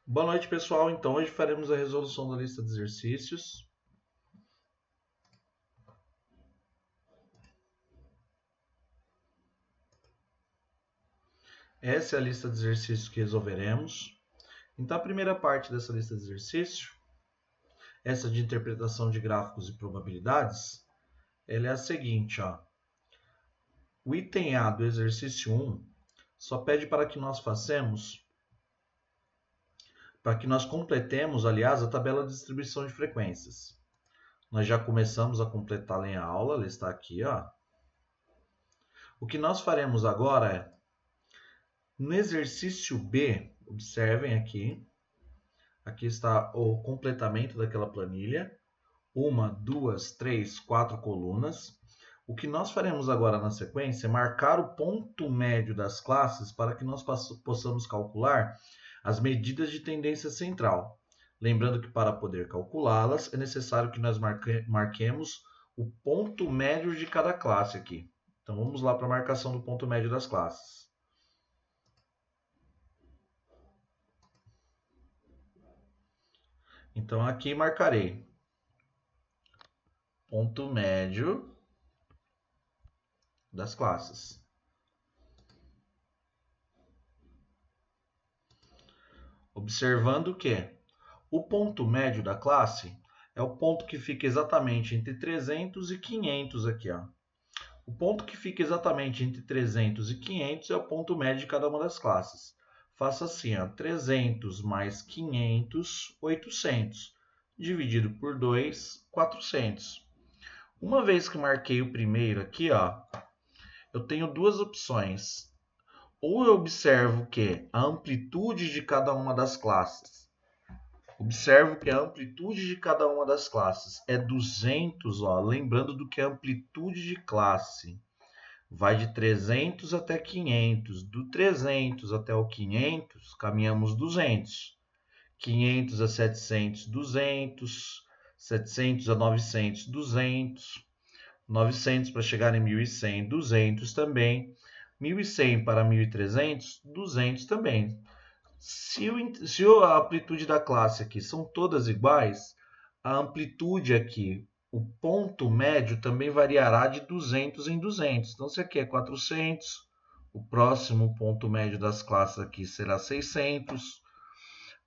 Boa noite, pessoal. Então, hoje faremos a resolução da lista de exercícios. Essa é a lista de exercícios que resolveremos. Então, a primeira parte dessa lista de exercícios, essa de interpretação de gráficos e probabilidades, ela é a seguinte, ó. O item A do exercício 1 só pede para que nós completemos, aliás, a tabela de distribuição de frequências. Nós já começamos a completá-la em aula, ela está aqui, ó. O que nós faremos agora é, no exercício B, observem aqui está o completamento daquela planilha, 1, 2, 3, 4 colunas. O que nós faremos agora na sequência é marcar o ponto médio das classes para que nós possamos calcular as medidas de tendência central. Lembrando que para poder calculá-las é necessário que nós marquemos o ponto médio de cada classe aqui. Então vamos lá para a marcação do ponto médio das classes. Então aqui marcarei ponto médio das classes. Observando que o ponto médio da classe é o ponto que fica exatamente entre 300 e 500 aqui, ó. O ponto que fica exatamente entre 300 e 500 é o ponto médio de cada uma das classes. Faça assim, ó, 300 mais 500, 800. Dividido por 2, 400. Uma vez que marquei o primeiro aqui, ó, eu tenho duas opções. Ou eu observo que a amplitude de cada uma das classes. Observo que a amplitude de cada uma das classes é 200, ó, lembrando do que a amplitude de classe vai de 300 até 500. Do 300 até o 500, caminhamos 200. 500 a 700, 200. 700 a 900, 200. 900 para chegar em 1.100, 200 também. 1.100 para 1.300, 200 também. Se a amplitude da classe aqui são todas iguais, a amplitude aqui, o ponto médio também variará de 200 em 200. Então, se aqui é 400, o próximo ponto médio das classes aqui será 600,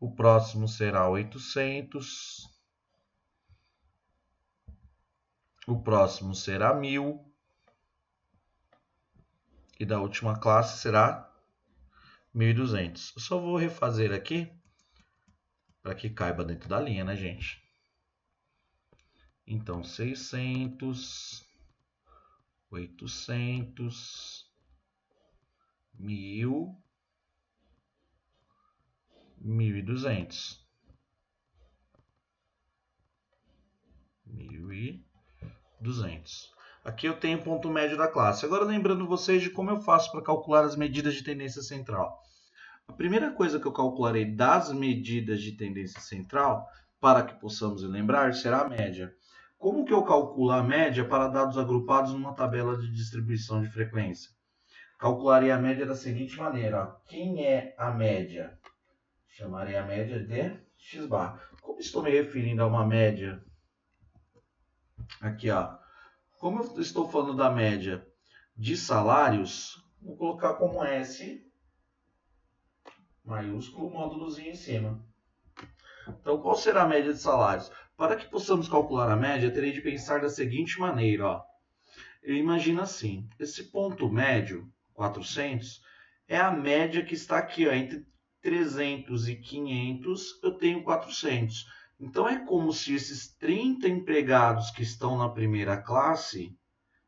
o próximo será 800, o próximo será 1.000 e da última classe será 1.200. Eu só vou refazer aqui para que caiba dentro da linha, né, gente? Então, 600, 800, 1.000, 1.200. 1.200. Aqui eu tenho o ponto médio da classe. Agora, lembrando vocês de como eu faço para calcular as medidas de tendência central. A primeira coisa que eu calcularei das medidas de tendência central, para que possamos lembrar, será a média. Como que eu calculo a média para dados agrupados numa tabela de distribuição de frequência? Calcularei a média da seguinte maneira. Ó. Quem é a média? Chamarei a média de x bar. Como estou me referindo a uma média? Aqui, ó. Como eu estou falando da média de salários, vou colocar como S maiúsculo, módulozinho em cima. Então, qual será a média de salários? Para que possamos calcular a média, terei de pensar da seguinte maneira. Ó. Eu imagino assim, esse ponto médio, 400, é a média que está aqui, ó, entre 300 e 500, eu tenho 400. Então, é como se esses 30 empregados que estão na primeira classe,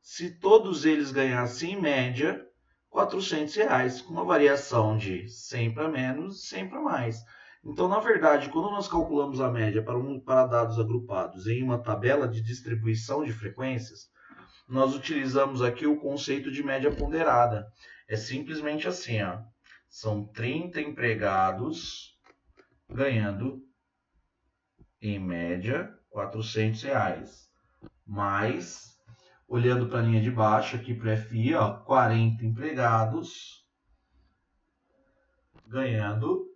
se todos eles ganhassem em média R$400, com uma variação de 100 para menos e 100 para mais. Então, na verdade, quando nós calculamos a média para dados agrupados em uma tabela de distribuição de frequências, nós utilizamos aqui o conceito de média ponderada. É simplesmente assim, ó. São 30 empregados ganhando, em média, R$400, mais, olhando para a linha de baixo, aqui para o FI, ó, 40 empregados ganhando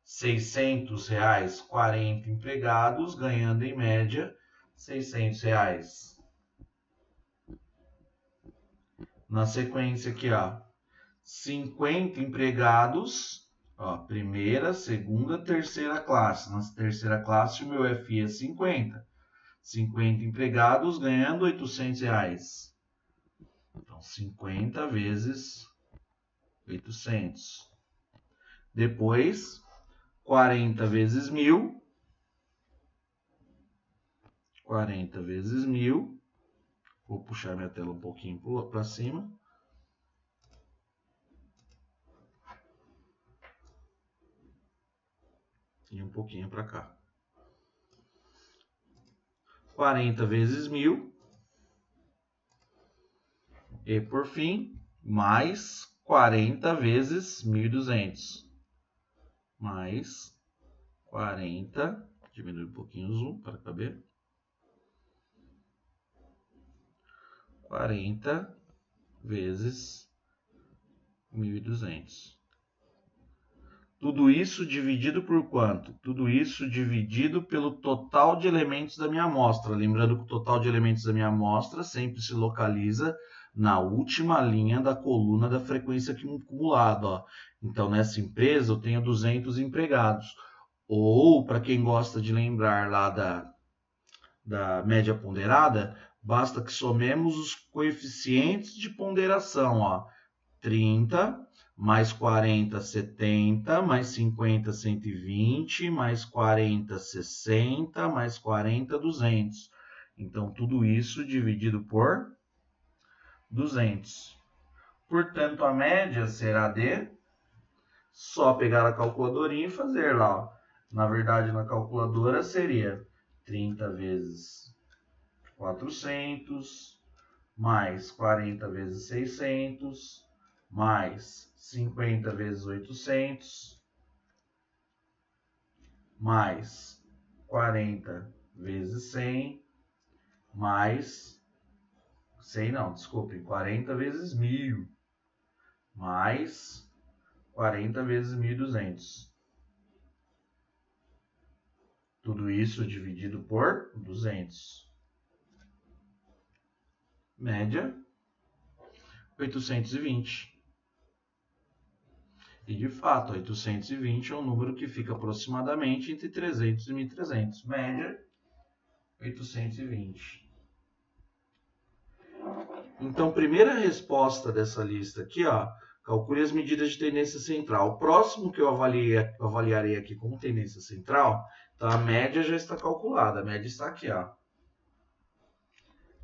R$ 600, 40 empregados, ganhando em média R$ 600. Na sequência aqui, ó, 50 empregados, ó, primeira, segunda, terceira classe. Na terceira classe, o meu FI é 50. 50 empregados ganhando R$ 800. Então, 50 vezes 800. Depois, 40 vezes 1.000. 40 vezes 1.000. Vou puxar minha tela um pouquinho para cima. E um pouquinho para cá. 40 vezes 1.000. E por fim, mais 40 vezes 1.200. Mais 40. Diminui um pouquinho o zoom para caber. 40 vezes 1.200. Tudo isso dividido por quanto? Tudo isso dividido pelo total de elementos da minha amostra. Lembrando que o total de elementos da minha amostra sempre se localiza na última linha da coluna da frequência acumulada. Ó. Então, nessa empresa, eu tenho 200 empregados. Ou, para quem gosta de lembrar lá da média ponderada, basta que somemos os coeficientes de ponderação. Ó. 30, mais 40, 70, mais 50, 120, mais 40, 60, mais 40, 200. Então, tudo isso dividido por 200. Portanto, a média será de... Só pegar a calculadorinha e fazer lá. Ó. Na verdade, na calculadora seria 30 vezes 400, mais 40 vezes 600, mais 50 vezes 800, mais 40 vezes 100, mais 100 não, desculpe, 40 vezes 1.000, mais 40 vezes 1.200. Tudo isso dividido por 200. Média, 820. E, de fato, 820 é um número que fica aproximadamente entre 300 e 1.300. Média, 820. Então, primeira resposta dessa lista aqui, ó, calcule as medidas de tendência central. O próximo que eu avaliarei aqui como tendência central, então a média já está calculada. A média está aqui, ó.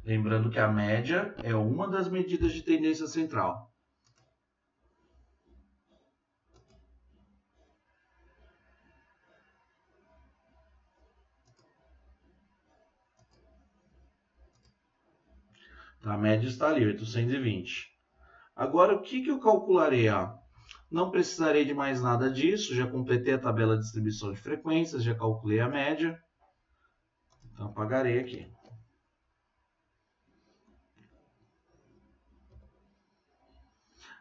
Lembrando que a média é uma das medidas de tendência central. A média está ali, 820. Agora, o que eu calcularei? Ó? Não precisarei de mais nada disso, já completei a tabela de distribuição de frequências, já calculei a média. Então, apagarei aqui.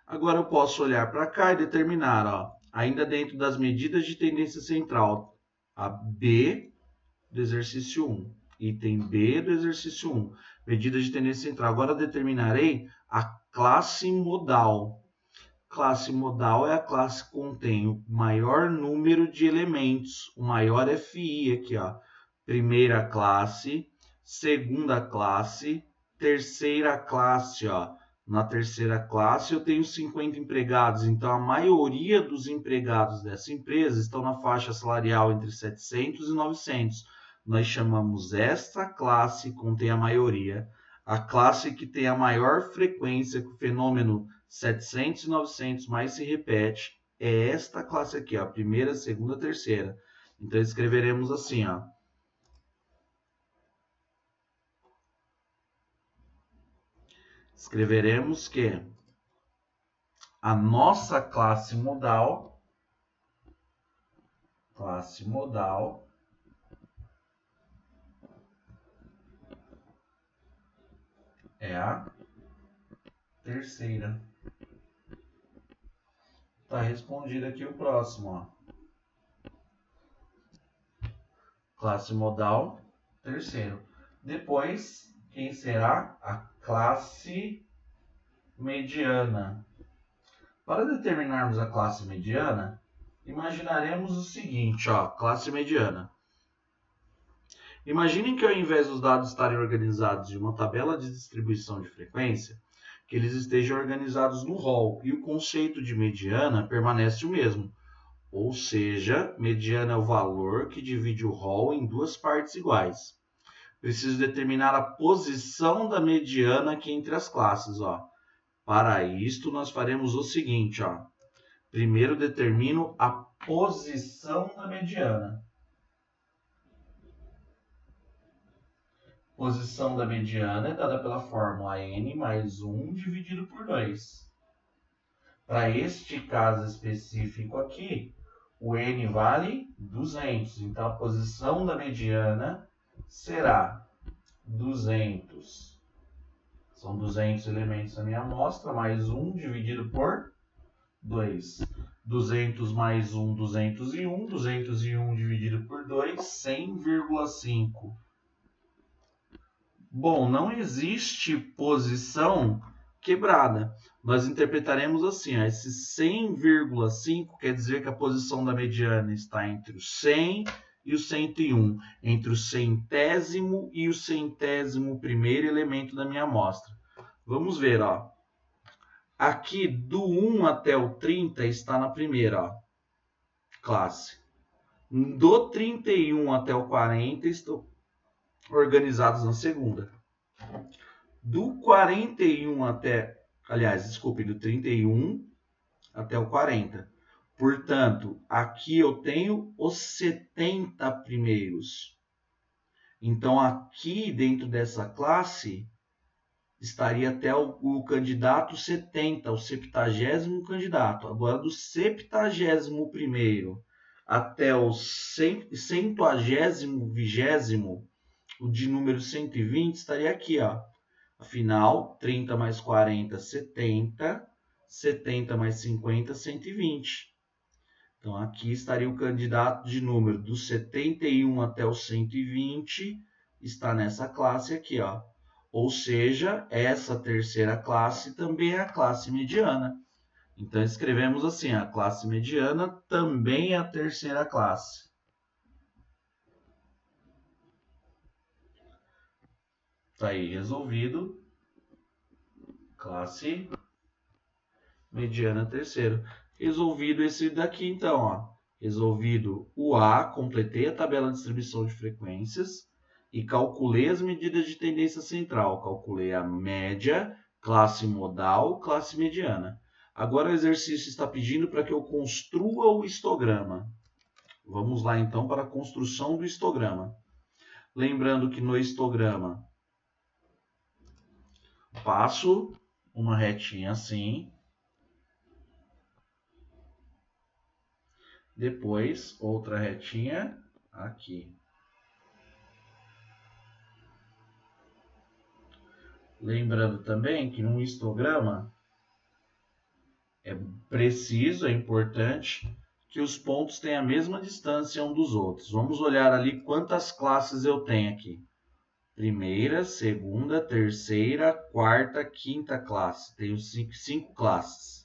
Agora, eu posso olhar para cá e determinar, ó, ainda dentro das medidas de tendência central, a B do exercício 1. Item B do exercício 1. Medidas de tendência central. Agora determinarei a classe modal. Classe modal é a classe que contém o maior número de elementos, o maior FI aqui, ó. Primeira classe, segunda classe, terceira classe, ó. Na terceira classe eu tenho 50 empregados, então a maioria dos empregados dessa empresa estão na faixa salarial entre 700 e 900. Nós chamamos esta classe que contém a maioria, a classe que tem a maior frequência, que o fenômeno 700 e 900 mais se repete, é esta classe aqui, ó, a primeira, segunda, terceira. Então escreveremos assim, ó. Escreveremos que a nossa classe modal é a terceira. Está respondido aqui o próximo, ó. Classe modal, terceiro. Depois, quem será? A classe mediana. Para determinarmos a classe mediana, imaginaremos o seguinte, ó, classe mediana. Imaginem que ao invés dos dados estarem organizados em uma tabela de distribuição de frequência, que eles estejam organizados no hall, e o conceito de mediana permanece o mesmo. Ou seja, mediana é o valor que divide o hall em duas partes iguais. Preciso determinar a posição da mediana aqui entre as classes, ó. Para isto, nós faremos o seguinte, ó. Primeiro determino a posição da mediana. Posição da mediana é dada pela fórmula n mais 1 dividido por 2. Para este caso específico aqui, o n vale 200. Então, a posição da mediana será 200. São 200 elementos na minha amostra, mais 1 dividido por 2. 200 mais 1, 201. 201 dividido por 2, 100,5. Bom, não existe posição quebrada. Nós interpretaremos assim, ó, esse 100,5 quer dizer que a posição da mediana está entre o 100 e o 101, entre o centésimo e o centésimo primeiro elemento da minha amostra. Vamos ver, ó. Aqui do 1 até o 30 está na primeira, ó, classe. Do 31 até o 40 estão organizados na segunda. Do 41 até, do 31 até o 40. Portanto, aqui eu tenho os 70 primeiros. Então, aqui dentro dessa classe, estaria até o candidato 70, o 70º candidato. Agora, do 71º até o 120º, o de número 120 estaria aqui, ó. Afinal, 30 mais 40, 70. 70 mais 50, 120. Então, aqui estaria o candidato de número do 71 até o 120, está nessa classe aqui, ó. Ou seja, essa terceira classe também é a classe mediana. Então, escrevemos assim, a classe mediana também é a terceira classe. Está aí resolvido. Classe mediana terceiro. Resolvido esse daqui, então, ó. Resolvido o A, completei a tabela de distribuição de frequências e calculei as medidas de tendência central. Calculei a média, classe modal, classe mediana. Agora o exercício está pedindo para que eu construa o histograma. Vamos lá, então, para a construção do histograma. Lembrando que no histograma, passo uma retinha assim. Depois, outra retinha aqui. Lembrando também que no histograma é preciso, é importante, que os pontos tenham a mesma distância um dos outros. Vamos olhar ali quantas classes eu tenho aqui. Primeira, segunda, terceira, quarta, quinta classe. Tenho cinco classes.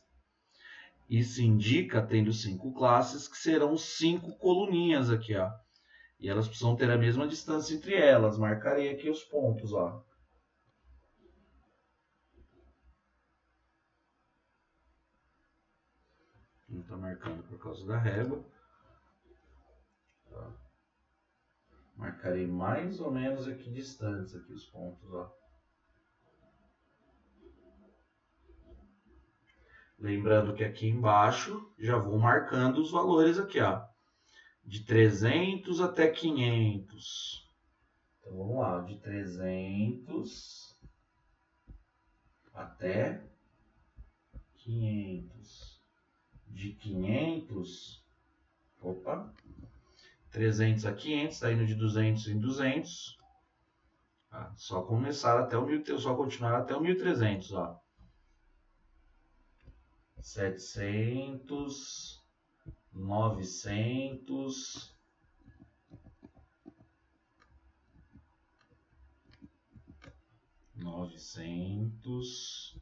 Isso indica, tendo 5 classes, que serão 5 coluninhas aqui, ó. E elas precisam ter a mesma distância entre elas. Marcarei aqui os pontos, ó. Não está marcando por causa da régua. Tá. Marcarei mais ou menos aqui distantes aqui os pontos, ó. Lembrando que aqui embaixo já vou marcando os valores aqui, ó. De 300 até 500. Então vamos lá, de 300 até 500. De 500, 300 a 500, está indo de 200 em 200. Tá? Só começar até o só continuar até o 1300, ó. 700, 900, 900,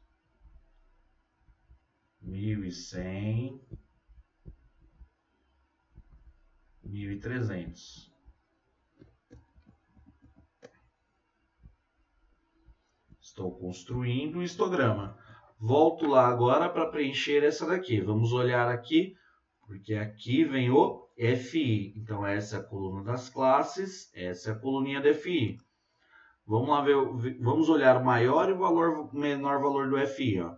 1.100, 1.300. Estou construindo o histograma. Volto lá agora para preencher essa daqui. Vamos olhar aqui, porque aqui vem o FI. Então, essa é a coluna das classes, essa é a coluninha do FI. Vamos lá ver, vamos olhar o maior e o menor valor do FI. Ó.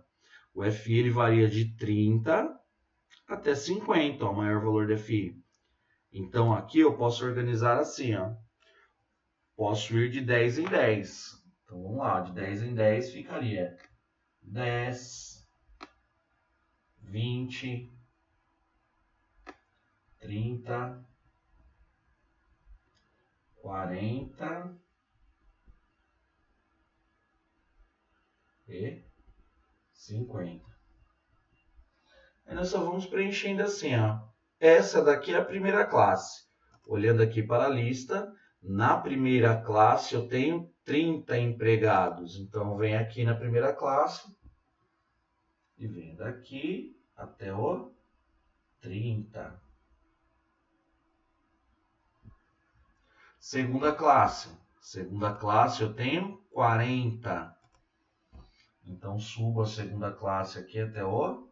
O FI ele varia de 30 até 50, ó, o maior valor do FI. Então, aqui eu posso organizar assim. Ó. Posso ir de 10 em 10. Então, vamos lá. De 10 em 10 ficaria 10, 20, 30, 40 e 50. Aí nós só vamos preenchendo assim, ó. Essa daqui é a primeira classe. Olhando aqui para a lista, na primeira classe eu tenho 30 empregados. Então, vem aqui na primeira classe e vem daqui até o 30. Segunda classe. Segunda classe eu tenho 40. Então, subo a segunda classe aqui até o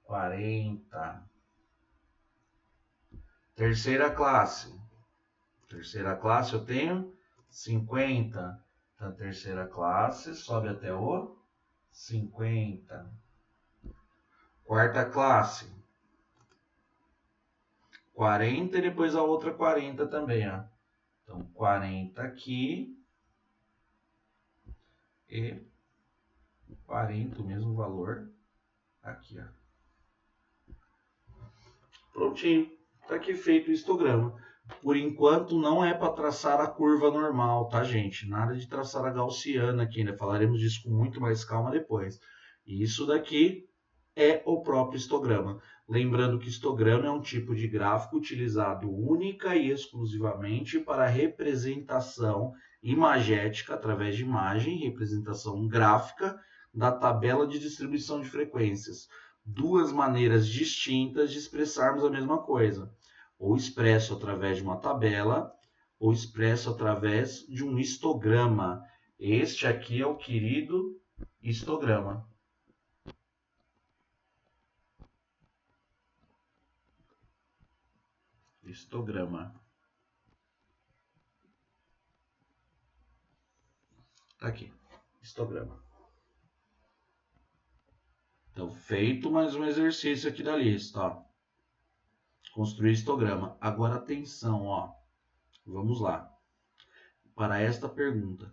40. Terceira classe. Terceira classe eu tenho 50. Então, a terceira classe sobe até o 50. Quarta classe. 40 e depois a outra 40 também, ó. Então, 40 aqui e 40, o mesmo valor aqui, ó. Prontinho. Está aqui feito o histograma. Por enquanto, não é para traçar a curva normal, tá, gente? Nada de traçar a gaussiana aqui, né? Falaremos disso com muito mais calma depois. E isso daqui é o próprio histograma. Lembrando que histograma é um tipo de gráfico utilizado única e exclusivamente para representação imagética, através de imagem, representação gráfica da tabela de distribuição de frequências. Duas maneiras distintas de expressarmos a mesma coisa. Ou expresso através de uma tabela, ou expresso através de um histograma. Este aqui é o querido histograma. Histograma. Tá aqui, histograma. Então, feito mais um exercício aqui da lista, ó. Construir histograma. Agora, atenção, ó. Vamos lá. Para esta pergunta.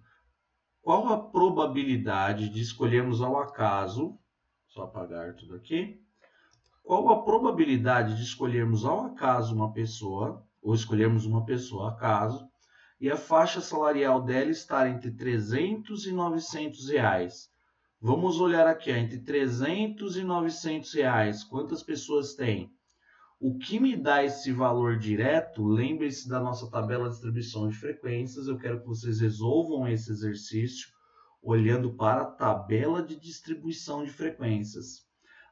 Qual a probabilidade de escolhermos ao acaso, só apagar tudo aqui. Qual a probabilidade de escolhermos ao acaso uma pessoa, ou escolhermos uma pessoa ao acaso, e a faixa salarial dela estar entre 300 e 900 reais? Vamos olhar aqui, ó, entre 300 e 900 reais, quantas pessoas tem? O que me dá esse valor direto, lembre-se da nossa tabela de distribuição de frequências, eu quero que vocês resolvam esse exercício olhando para a tabela de distribuição de frequências.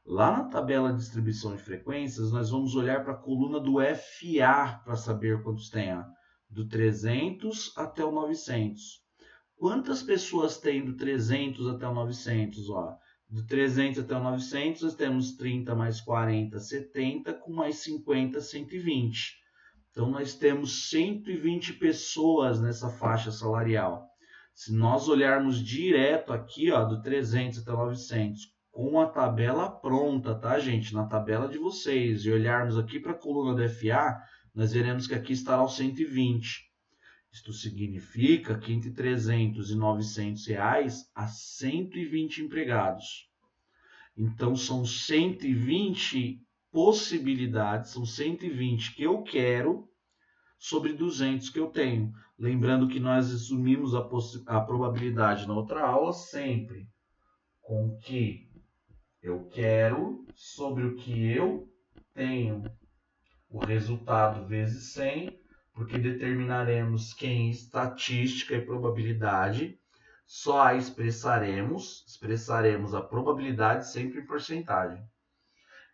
Lá na tabela de distribuição de frequências, nós vamos olhar para a coluna do FA para saber quantos tem, ó, do 300 até o 900. Quantas pessoas tem do 300 até o 900? Ó? Do 300 até o 900, nós temos 30 mais 40, 70, com mais 50, 120. Então, nós temos 120 pessoas nessa faixa salarial. Se nós olharmos direto aqui, ó, do 300 até o 900, com a tabela pronta, tá, gente? Na tabela de vocês, e olharmos aqui para a coluna do FA, nós veremos que aqui estará o 120. Isto significa que entre 300 e 900 reais há 120 empregados. Então, são 120 possibilidades, são 120 que eu quero sobre 200 que eu tenho. Lembrando que nós assumimos a probabilidade na outra aula sempre com o que eu quero sobre o que eu tenho. O resultado vezes 100, porque determinaremos que em estatística e probabilidade só expressaremos a probabilidade sempre em porcentagem.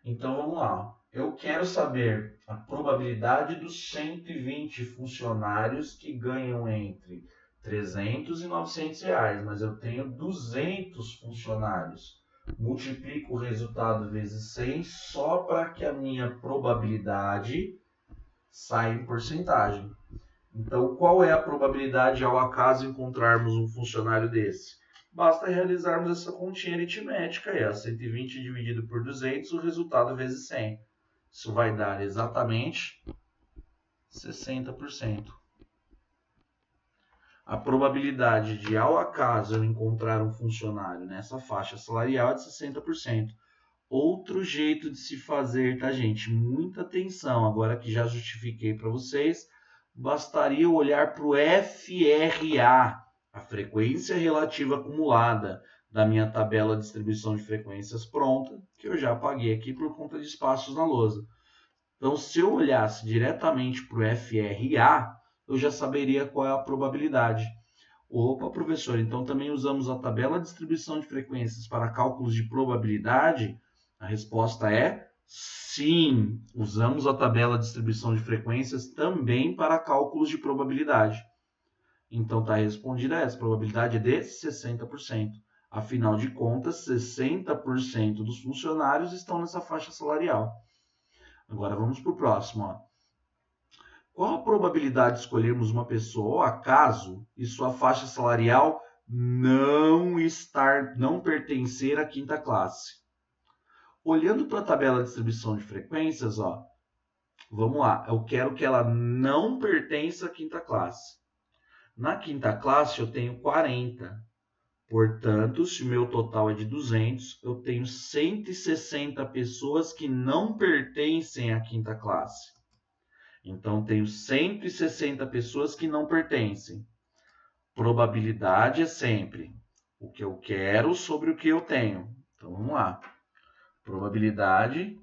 Então vamos lá. Eu quero saber a probabilidade dos 120 funcionários que ganham entre 300 e 900 reais, mas eu tenho 200 funcionários. Multiplico o resultado vezes 100 só para que a minha probabilidade saia em porcentagem. Então, qual é a probabilidade ao acaso encontrarmos um funcionário desse? Basta realizarmos essa continha aritmética aí, 120 dividido por 200, o resultado vezes 100. Isso vai dar exatamente 60%. A probabilidade de, ao acaso, eu encontrar um funcionário nessa faixa salarial é de 60%. Outro jeito de se fazer, tá, gente? Muita atenção, agora que já justifiquei para vocês, bastaria olhar para o FRA, a frequência relativa acumulada da minha tabela de distribuição de frequências pronta, que eu já apaguei aqui por conta de espaços na lousa. Então, se eu olhasse diretamente para o FRA, eu já saberia qual é a probabilidade. Opa, professor, então também usamos a tabela de distribuição de frequências para cálculos de probabilidade? A resposta é sim, usamos a tabela de distribuição de frequências também para cálculos de probabilidade. Então está respondida essa, a probabilidade é de 60%. Afinal de contas, 60% dos funcionários estão nessa faixa salarial. Agora vamos para o próximo. Ó. Qual a probabilidade de escolhermos uma pessoa ao acaso e sua faixa salarial não pertencer à quinta classe? Olhando para a tabela de distribuição de frequências, ó, vamos lá, eu quero que ela não pertença à quinta classe. Na quinta classe eu tenho 40, portanto, se o meu total é de 200, eu tenho 160 pessoas que não pertencem à quinta classe. Então, tenho 160 pessoas que não pertencem. Probabilidade é sempre o que eu quero sobre o que eu tenho. Então, vamos lá. Probabilidade.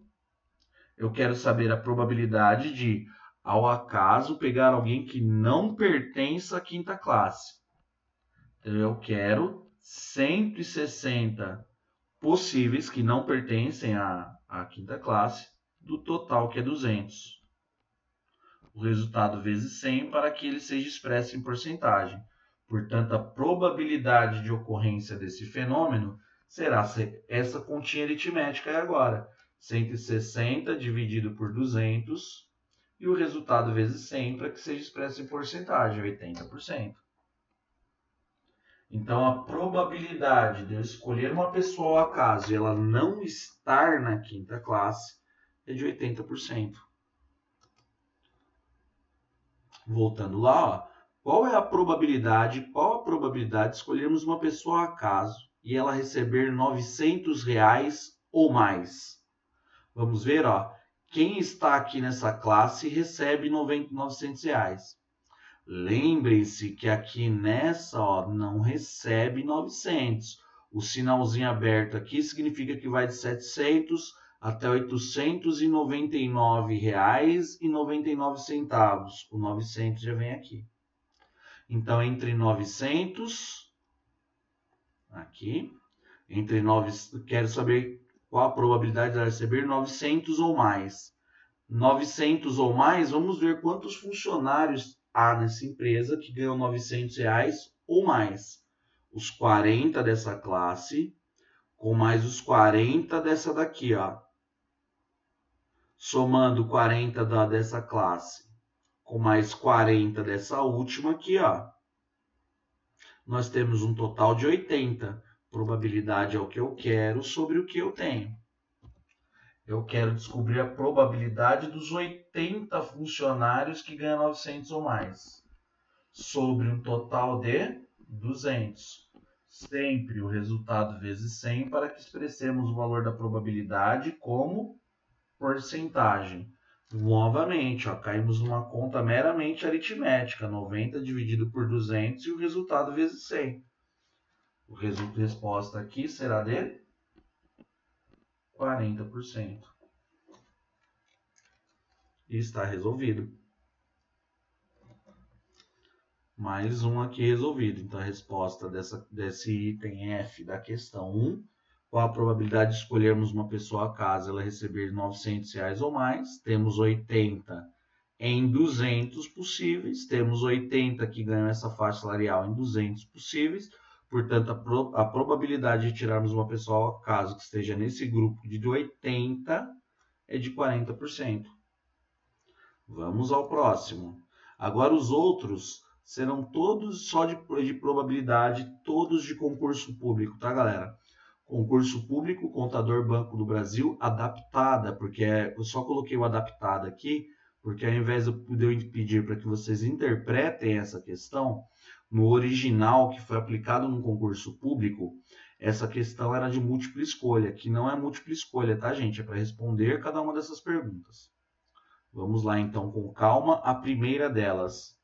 Eu quero saber a probabilidade de, ao acaso, pegar alguém que não pertence à quinta classe. Então, eu quero 160 possíveis que não pertencem à quinta classe, do total que é 200. O resultado vezes 100 para que ele seja expresso em porcentagem. Portanto, a probabilidade de ocorrência desse fenômeno será essa continha aritmética aí agora. 160 dividido por 200 e o resultado vezes 100 para que seja expresso em porcentagem, 80%. Então, a probabilidade de eu escolher uma pessoa ao acaso e ela não estar na quinta classe é de 80%. Voltando lá, ó, qual a probabilidade de escolhermos uma pessoa ao acaso e ela receber R$900 ou mais? Vamos ver, ó, quem está aqui nessa classe recebe R$900. Lembrem-se que aqui nessa, ó, não recebe 900. O sinalzinho aberto aqui significa que vai de 700 até R$ 899,99. O 900 já vem aqui. Então, entre 900, aqui, quero saber qual a probabilidade de ela receber 900 ou mais. 900 ou mais, vamos ver quantos funcionários há nessa empresa que ganham R$900 ou mais. Os 40 dessa classe, com mais os 40 dessa daqui, ó. Somando 40 dessa classe, com mais 40 dessa última aqui, ó. Nós temos um total de 80. Probabilidade é o que eu quero sobre o que eu tenho. Eu quero descobrir a probabilidade dos 80 funcionários que ganham 900 ou mais, sobre um total de 200. Sempre o resultado vezes 100 para que expressemos o valor da probabilidade como porcentagem. Novamente, ó, caímos numa conta meramente aritmética, 90 dividido por 200 e o resultado vezes 100. O resposta aqui será de 40%. E está resolvido. Mais um aqui resolvido. Então, a resposta desse item F da questão 1, qual a probabilidade de escolhermos uma pessoa caso ela receber R$ 900 ou mais? Temos 80 em 200 possíveis, temos 80 que ganham essa faixa salarial em 200 possíveis, portanto, a probabilidade de tirarmos uma pessoa ao caso que esteja nesse grupo de 80 é de 40%. Vamos ao próximo. Agora os outros serão todos só de probabilidade, todos de concurso público, tá, galera? Concurso público, Contador Banco do Brasil, adaptada, porque eu só coloquei o adaptada aqui, porque ao invés de eu pedir para que vocês interpretem essa questão, no original que foi aplicado no concurso público, essa questão era de múltipla escolha, que não é múltipla escolha, tá, gente? É para responder cada uma dessas perguntas. Vamos lá, então, com calma, a primeira delas.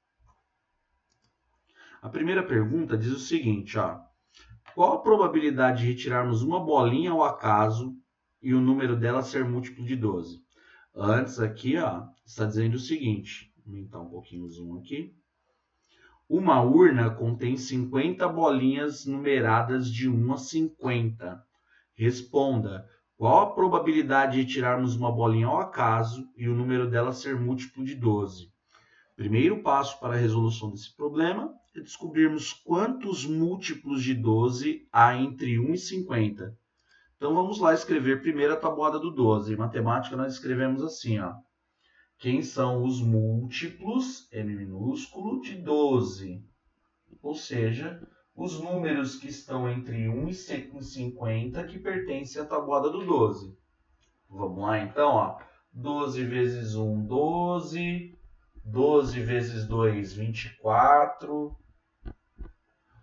A primeira pergunta diz o seguinte, ó. Qual a probabilidade de retirarmos uma bolinha ao acaso e o número dela ser múltiplo de 12? Antes aqui, ó, está dizendo o seguinte. Vou aumentar um pouquinho o zoom aqui. Uma urna contém 50 bolinhas numeradas de 1 a 50. Responda. Qual a probabilidade de tirarmos uma bolinha ao acaso e o número dela ser múltiplo de 12? Primeiro passo para a resolução desse problema é descobrirmos quantos múltiplos de 12 há entre 1 e 50. Então vamos lá escrever primeiro a tabuada do 12. Em matemática nós escrevemos assim, ó. Quem são os múltiplos, M minúsculo, de 12? Ou seja, os números que estão entre 1 e 50 que pertencem à tabuada do 12. Vamos lá então, ó. 12 vezes 1, 12. 12 vezes 2, 24.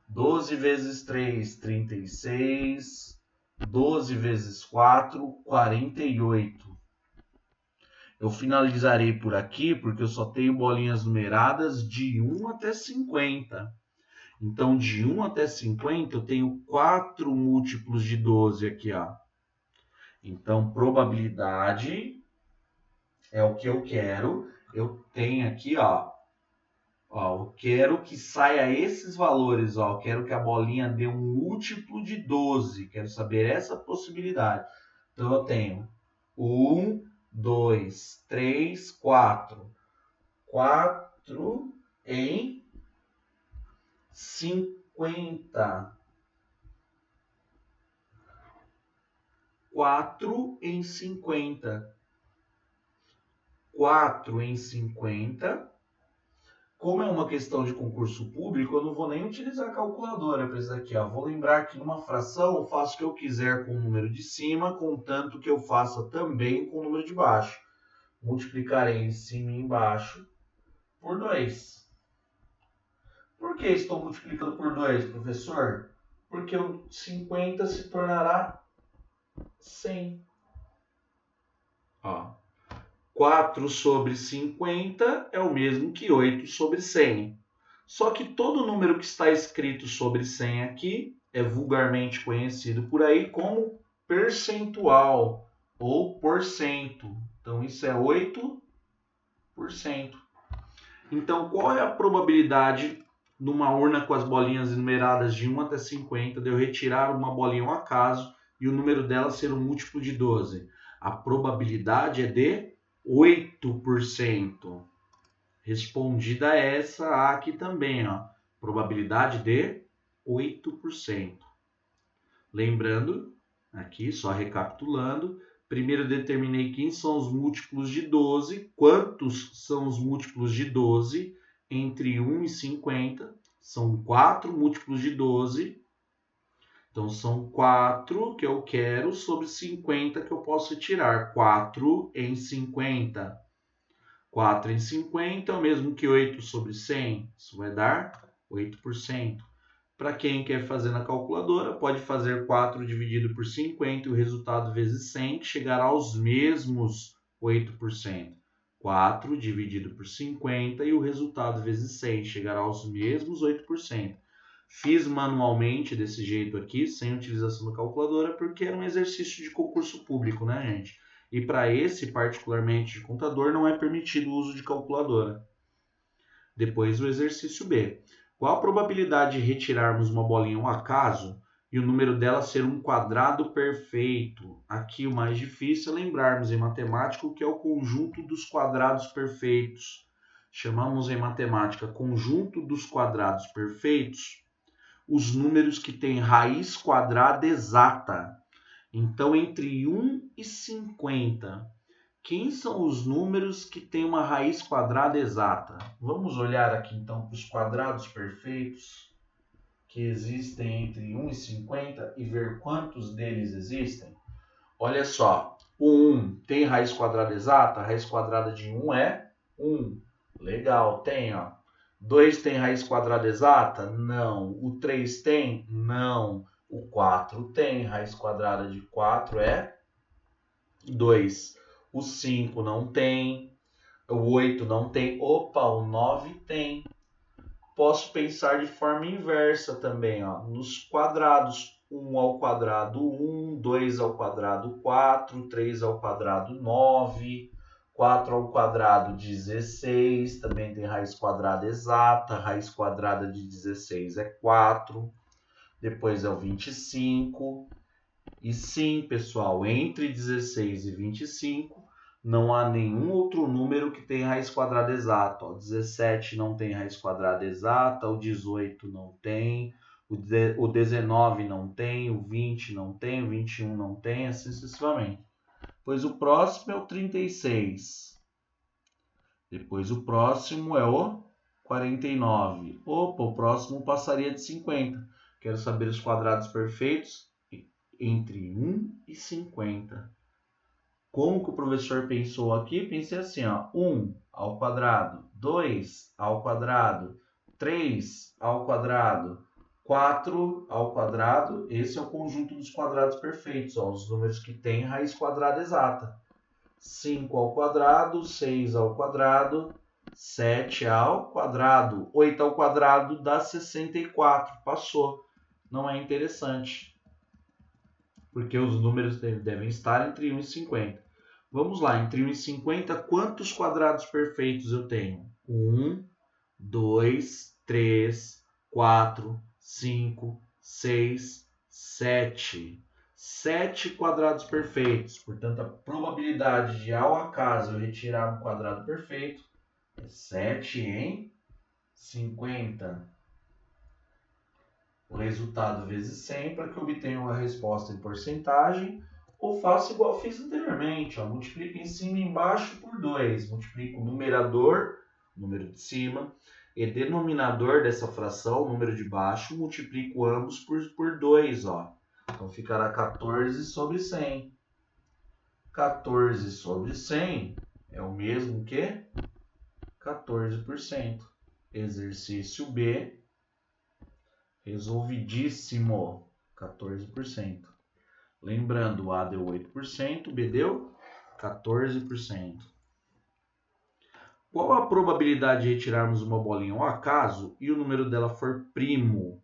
12 vezes 3, 36. 12 vezes 4, 48. Eu finalizarei por aqui porque eu só tenho bolinhas numeradas de 1 até 50. Então, de 1 até 50, eu tenho 4 múltiplos de 12 aqui, ó. Então, probabilidade é o que eu quero. Eu tenho aqui, ó, eu quero que saia esses valores, ó. Eu quero que a bolinha dê um múltiplo de 12. Quero saber essa possibilidade. Então, eu tenho 1, 2, 3, 4. 4 em 50. 4 em 50. 4 em 50. Como é uma questão de concurso público, eu não vou nem utilizar a calculadora para isso aqui. Ó. Vou lembrar que numa fração eu faço o que eu quiser com o número de cima, contanto que eu faça também com o número de baixo. Multiplicarei em cima e embaixo por 2. Por que estou multiplicando por 2, professor? Porque o 50 se tornará 100. Ó. 4 sobre 50 é o mesmo que 8 sobre 100. Só que todo número que está escrito sobre 100 aqui é vulgarmente conhecido por aí como percentual ou porcento. Então, isso é 8%. Então, qual é a probabilidade numa urna com as bolinhas numeradas de 1 até 50 de eu retirar uma bolinha ao acaso e o número dela ser um múltiplo de 12? A probabilidade é de 8%. Respondida essa aqui também, ó. Probabilidade de 8%. Lembrando, aqui só recapitulando, primeiro determinei quem são os múltiplos de 12, quantos são os múltiplos de 12 entre 1 e 50, são 4 múltiplos de 12, então são 4 que eu quero sobre 50 que eu posso tirar, 4 em 50. 4 em 50 é o mesmo que 8 sobre 100, isso vai dar 8%. Para quem quer fazer na calculadora, pode fazer 4 dividido por 50 e o resultado vezes 100, que chegará aos mesmos 8%. 4 dividido por 50 e o resultado vezes 100 chegará aos mesmos 8%. Fiz manualmente desse jeito aqui, sem utilização da calculadora, porque era um exercício de concurso público, né, gente? E para esse, particularmente de contador, não é permitido o uso de calculadora. Depois o exercício B. Qual a probabilidade de retirarmos uma bolinha ao acaso e o número dela ser um quadrado perfeito? Aqui o mais difícil é lembrarmos em matemática o que é o conjunto dos quadrados perfeitos. Chamamos em matemática conjunto dos quadrados perfeitos os números que têm raiz quadrada exata. Então, entre 1 e 50, quem são os números que têm uma raiz quadrada exata? Vamos olhar aqui então para os quadrados perfeitos que existem entre 1 e 50 e ver quantos deles existem. Olha só, o 1 tem raiz quadrada exata? A raiz quadrada de 1 é 1. Legal, tem, ó. 2 tem raiz quadrada exata? Não. O 3 tem? Não. O 4 tem. Raiz quadrada de 4 é 2. O 5 não tem. O 8 não tem. Opa, o 9 tem. Posso pensar de forma inversa também, ó, nos quadrados. 1 ao quadrado 1, 2 ao quadrado 4, 3 ao quadrado 9, 4 ao quadrado 16, também tem raiz quadrada exata, raiz quadrada de 16 é 4, depois é o 25, e sim, pessoal, entre 16 e 25 não há nenhum outro número que tenha raiz quadrada exata. O 17 não tem raiz quadrada exata, o 18 não tem, o 19 não tem, o 20 não tem, o 21 não tem, assim sucessivamente. Pois o próximo é o 36. Depois o próximo é o 49. Opa, o próximo passaria de 50. Quero saber os quadrados perfeitos entre 1 e 50. Como que o professor pensou aqui? Pensei assim, ó, 1 ao quadrado, 2 ao quadrado, 3 ao quadrado, 4 ao quadrado. Esse é o conjunto dos quadrados perfeitos, ó, os números que têm raiz quadrada exata. 5 ao quadrado, 6 ao quadrado, 7 ao quadrado, 8 ao quadrado dá 64. Passou. Não é interessante, porque os números devem estar entre 1 e 50. Vamos lá, entre 1 e 50, quantos quadrados perfeitos eu tenho? 1, 2, 3, 4, 5, 6, 7. 7 quadrados perfeitos. Portanto, a probabilidade de, ao acaso, eu retirar um quadrado perfeito é 7 em 50. O resultado vezes 100 para que eu obtenha uma resposta em porcentagem, ou faço igual fiz anteriormente, ó, multiplico em cima e embaixo por 2, multiplico o numerador, número de cima, e denominador dessa fração, o número de baixo, multiplico ambos por 2, ó. Então ficará 14 sobre 100. 14 sobre 100 é o mesmo que 14%. Exercício B. Resolvidíssimo, 14%. Lembrando, o A deu 8%, o B deu 14%. Qual a probabilidade de retirarmos uma bolinha ao acaso e o número dela for primo?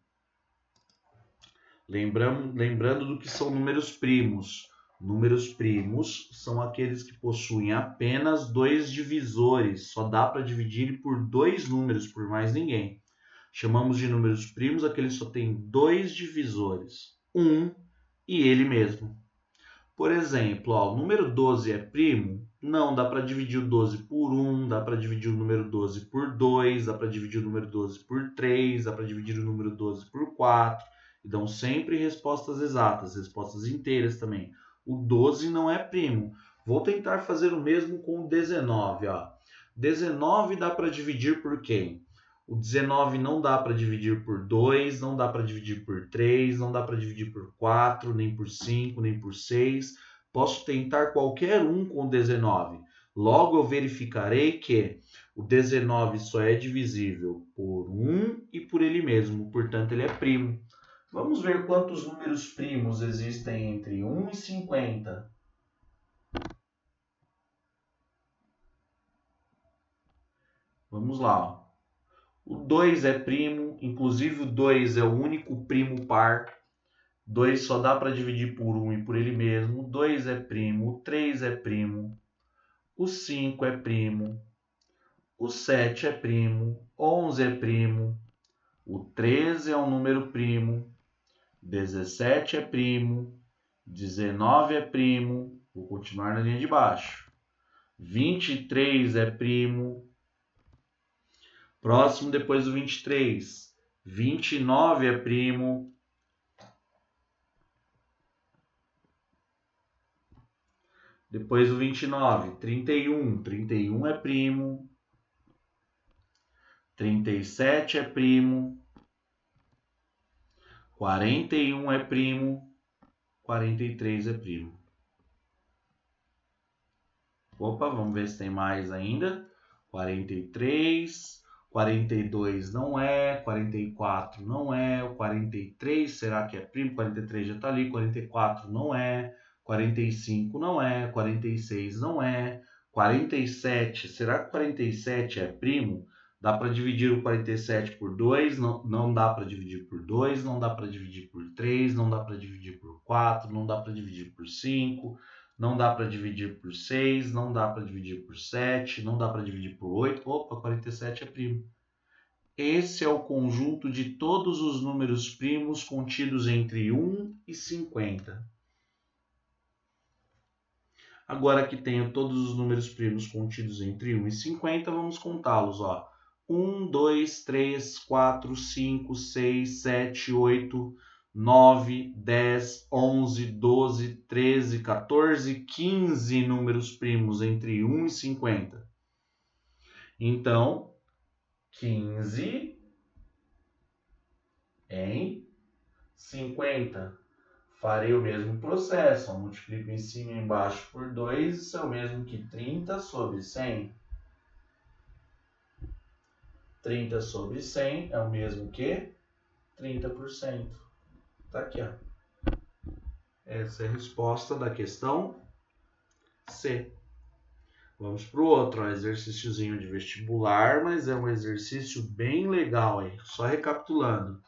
Lembrando do que são números primos. Números primos são aqueles que possuem apenas 2 divisores. Só dá para dividir por 2 números, por mais ninguém. Chamamos de números primos aqueles que só têm 2 divisores, 1 e ele mesmo. Por exemplo, ó, o número 12 é primo? Não, dá para dividir o 12 por 1, dá para dividir o número 12 por 2, dá para dividir o número 12 por 3, dá para dividir o número 12 por 4. E dão sempre respostas exatas, respostas inteiras também. O 12 não é primo. Vou tentar fazer o mesmo com o 19. Ó. 19 dá para dividir por quem? O 19 não dá para dividir por 2, não dá para dividir por 3, não dá para dividir por 4, nem por 5, nem por 6. Posso tentar qualquer um com o 19. Logo eu verificarei que o 19 só é divisível por 1 e por ele mesmo, portanto ele é primo. Vamos ver quantos números primos existem entre 1 e 50. Vamos lá, ó. O 2 é primo, inclusive o 2 é o único primo par. 2 só dá para dividir por 1 e por ele mesmo. O 2 é primo, o 3 é primo, o 5 é primo, o 7 é primo, 11 é primo, o 13 é um número primo, 17 é primo, 19 é primo, vou continuar na linha de baixo, 23 é primo, próximo depois do 23, 29 é primo, depois do 29, 31, 31 é primo, 37 é primo, 41 é primo, 43 é primo. Opa, vamos ver se tem mais ainda. 43, 42 não é, 44 não é, o 43 será que é primo? 43 já está ali, 44 não é, 45 não é, 46 não é, 47, será que 47 é primo? Dá para dividir o 47 por 2? Não, não dá para dividir por 2, não dá para dividir por 3, não dá para dividir por 4, não dá para dividir por 5, não dá para dividir por 6, não dá para dividir por 7, não dá para dividir por 8. Opa, 47 é primo. Esse é o conjunto de todos os números primos contidos entre 1 e 50. Agora que tenho todos os números primos contidos entre 1 e 50, vamos contá-los. 1, 2, 3, 4, 5, 6, 7, 8, 9, 10, 11, 12, 13, 14, 15 números primos entre 1 e 50. Então, 15 em 50. Farei o mesmo processo. Multiplico em cima e embaixo por 2, isso é o mesmo que 30 sobre 100. 30 sobre 100 é o mesmo que 30%. Tá aqui, ó. Essa é a resposta da questão C. Vamos para o outro, exercíciozinho de vestibular, mas é um exercício bem legal aí. Só recapitulando.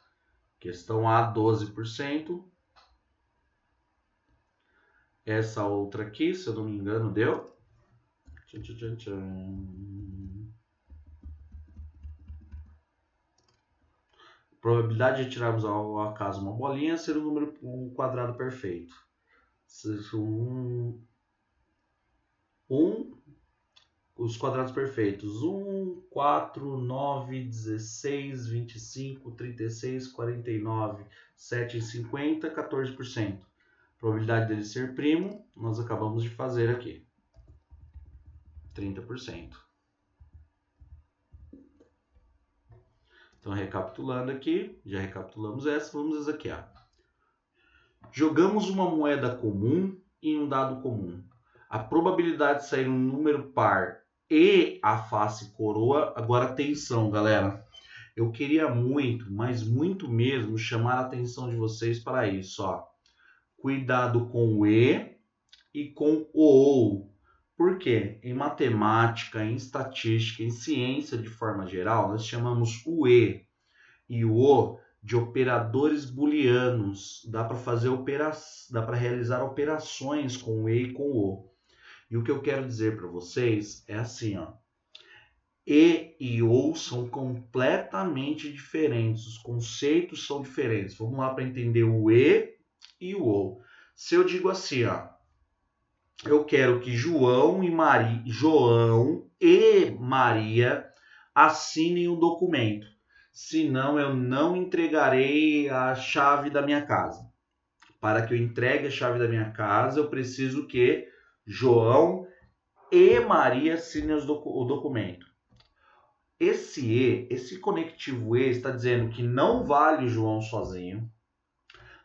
Questão A, 12%. Essa outra aqui, se eu não me engano, deu. Tchan, tchan, tchan. Probabilidade de tirarmos ao acaso uma bolinha ser um quadrado perfeito. Os quadrados perfeitos. 1, 4, 9, 16, 25, 36, 49, 7 e 50, 14%. Probabilidade dele ser primo, nós acabamos de fazer aqui. 30%. Então, recapitulando aqui, já recapitulamos essa, vamos aqui. Jogamos uma moeda comum em um dado comum. A probabilidade de sair um número par e a face coroa. Agora, atenção, galera. Eu queria muito, mas muito mesmo, chamar a atenção de vocês para isso. Cuidado com o e com o ou. Por quê? Em matemática, em estatística, em ciência de forma geral, nós chamamos o e o o de operadores booleanos. Dá para realizar operações com o e com o o. E o que eu quero dizer para vocês é assim, e ou são completamente diferentes, os conceitos são diferentes. Vamos lá para entender o e o ou. Se eu digo assim, eu quero que João e Maria assinem o documento. Senão eu não entregarei a chave da minha casa. Para que eu entregue a chave da minha casa, eu preciso que João e Maria assinem o documento. Esse conectivo e está dizendo que não vale o João sozinho,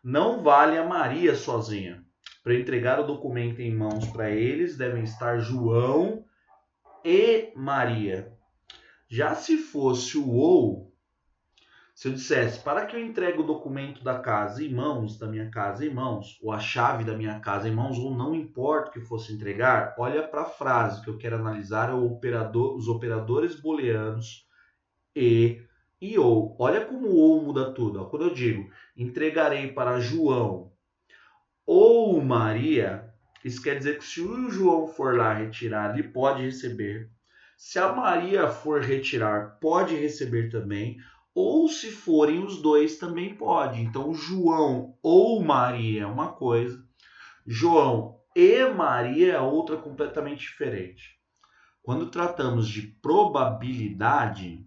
não vale a Maria sozinha. Para entregar o documento em mãos para eles, devem estar João e Maria. Já se fosse o ou, se eu dissesse, para que eu entregue o documento da casa em mãos, da minha casa em mãos, ou a chave da minha casa em mãos, ou não importa o que fosse entregar, olha para a frase que eu quero analisar, os operadores booleanos e ou. Olha como o ou muda tudo. Quando eu digo, entregarei para João ou Maria, isso quer dizer que se o João for lá retirar, ele pode receber. Se a Maria for retirar, pode receber também. Ou se forem os dois, também pode. Então, João ou Maria é uma coisa. João e Maria é outra completamente diferente. Quando tratamos de probabilidade,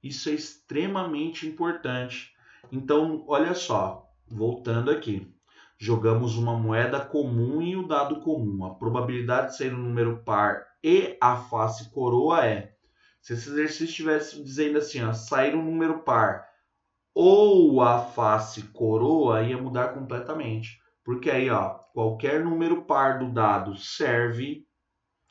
isso é extremamente importante. Então, olha só, voltando aqui. Jogamos uma moeda comum e o dado comum. A probabilidade de ser um número par e a face coroa é... Se esse exercício estivesse dizendo assim, ó, sair um número par ou a face coroa, ia mudar completamente. Porque aí, ó, qualquer número par do dado serve.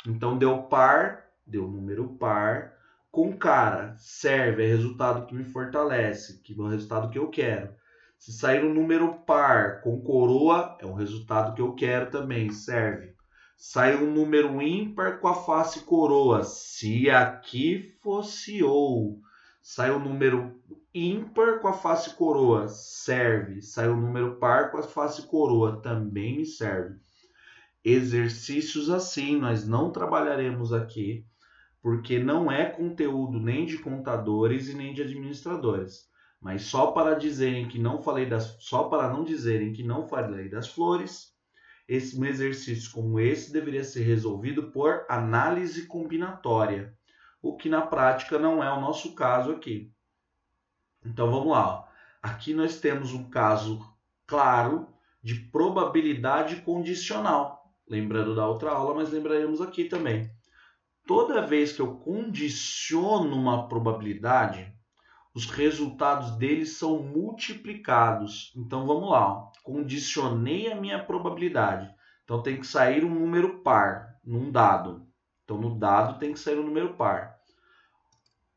Então, deu par, deu número par. Com cara, serve, é resultado que me fortalece, que é o resultado que eu quero. Se sair um número par com coroa, é um resultado que eu quero também, serve. Sai um número ímpar com a face coroa, se aqui fosse ou. Sai um número ímpar com a face coroa, serve. Sai um número par com a face coroa, também me serve. Exercícios assim nós não trabalharemos aqui, porque não é conteúdo nem de contadores e nem de administradores. Mas só para dizerem que não falei só para não dizerem que não falei das flores, um exercício como esse deveria ser resolvido por análise combinatória, o que na prática não é o nosso caso aqui. Então vamos lá. Aqui nós temos um caso claro de probabilidade condicional. Lembrando da outra aula, mas lembraremos aqui também. Toda vez que eu condiciono uma probabilidade, os resultados deles são multiplicados. Então vamos lá. Condicionei a minha probabilidade. Então tem que sair um número par num dado. Então no dado tem que sair um número par.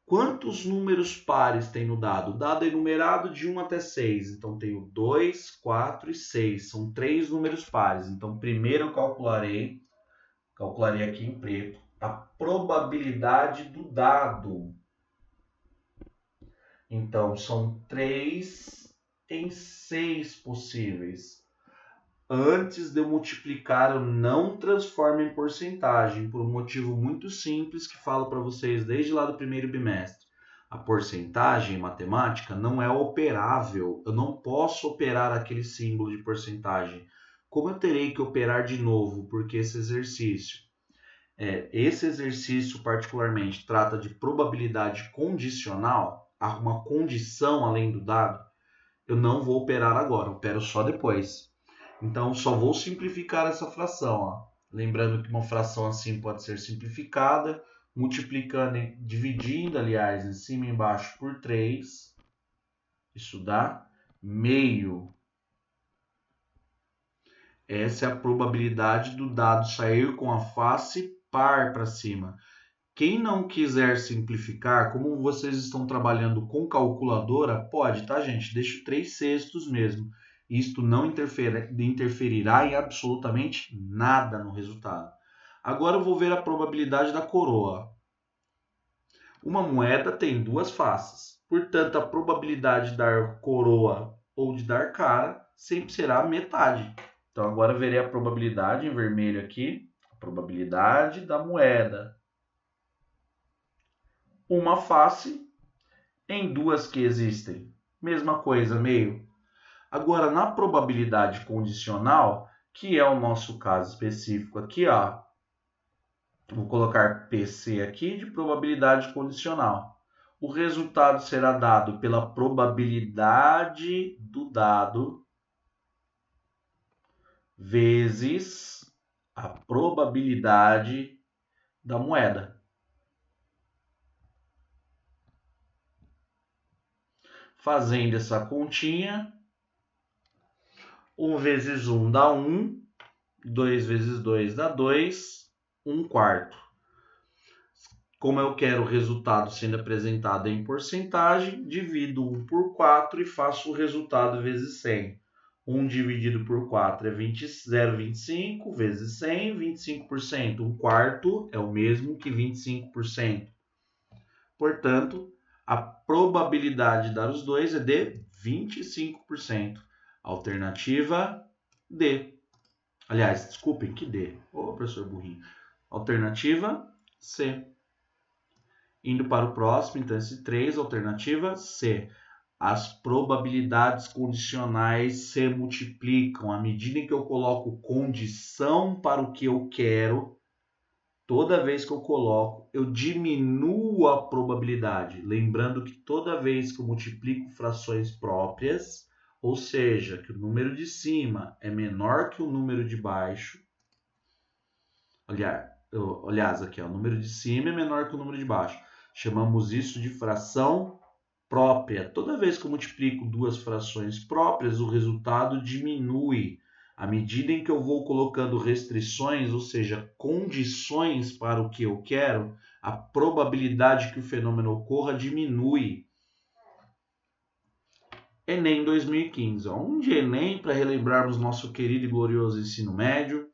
Quantos números pares tem no dado? O dado é numerado de 1 até 6. Então tenho 2, 4 e 6. São 3 números pares. Então primeiro eu calcularei aqui em preto, a probabilidade do dado. Então, são 3 em 6 possíveis. Antes de eu multiplicar, eu não transformo em porcentagem, por um motivo muito simples que falo para vocês desde lá do primeiro bimestre. A porcentagem em matemática não é operável. Eu não posso operar aquele símbolo de porcentagem. Como eu terei que operar de novo? Porque esse exercício particularmente trata de probabilidade condicional, há uma condição além do dado, eu não vou operar agora, eu opero só depois. Então, só vou simplificar essa fração. Ó. Lembrando que uma fração assim pode ser simplificada, multiplicando, dividindo, aliás, em cima e embaixo por 3. Isso dá meio. Essa é a probabilidade do dado sair com a face par para cima. Quem não quiser simplificar, como vocês estão trabalhando com calculadora, pode, tá, gente? Deixa 3/6 mesmo. Isto não interferirá em absolutamente nada no resultado. Agora eu vou ver a probabilidade da coroa. Uma moeda tem duas faces. Portanto, a probabilidade de dar coroa ou de dar cara sempre será metade. Então, agora eu verei a probabilidade em vermelho aqui. A probabilidade da moeda. Uma face em duas que existem. Mesma coisa, meio. Agora, na probabilidade condicional, que é o nosso caso específico aqui, ó, vou colocar PC aqui de probabilidade condicional. O resultado será dado pela probabilidade do dado vezes a probabilidade da moeda. Fazendo essa continha, 1 vezes 1 dá 1, 2 vezes 2 dá 2, 1/4. Como eu quero o resultado sendo apresentado em porcentagem, divido 1 por 4 e faço o resultado vezes 100. 1 dividido por 4 é 0,25 vezes 100, 25%. 1/4 é o mesmo que 25%. Portanto, a probabilidade de dar os dois é de 25%. Alternativa D. Aliás, desculpem, que D? Ô, professor burrinho. Alternativa C. Indo para o próximo, então esse 3, alternativa C. As probabilidades condicionais se multiplicam. À medida em que eu coloco condição para o que eu quero, toda vez que eu coloco, eu diminuo a probabilidade. Lembrando que toda vez que eu multiplico frações próprias, ou seja, que o número de cima é menor que o número de baixo, aliás, aqui, ó, o número de cima é menor que o número de baixo. Chamamos isso de fração própria. Toda vez que eu multiplico duas frações próprias, o resultado diminui. À medida em que eu vou colocando restrições, ou seja, condições para o que eu quero, a probabilidade que o fenômeno ocorra diminui. Enem 2015. Um de Enem para relembrarmos nosso querido e glorioso ensino médio.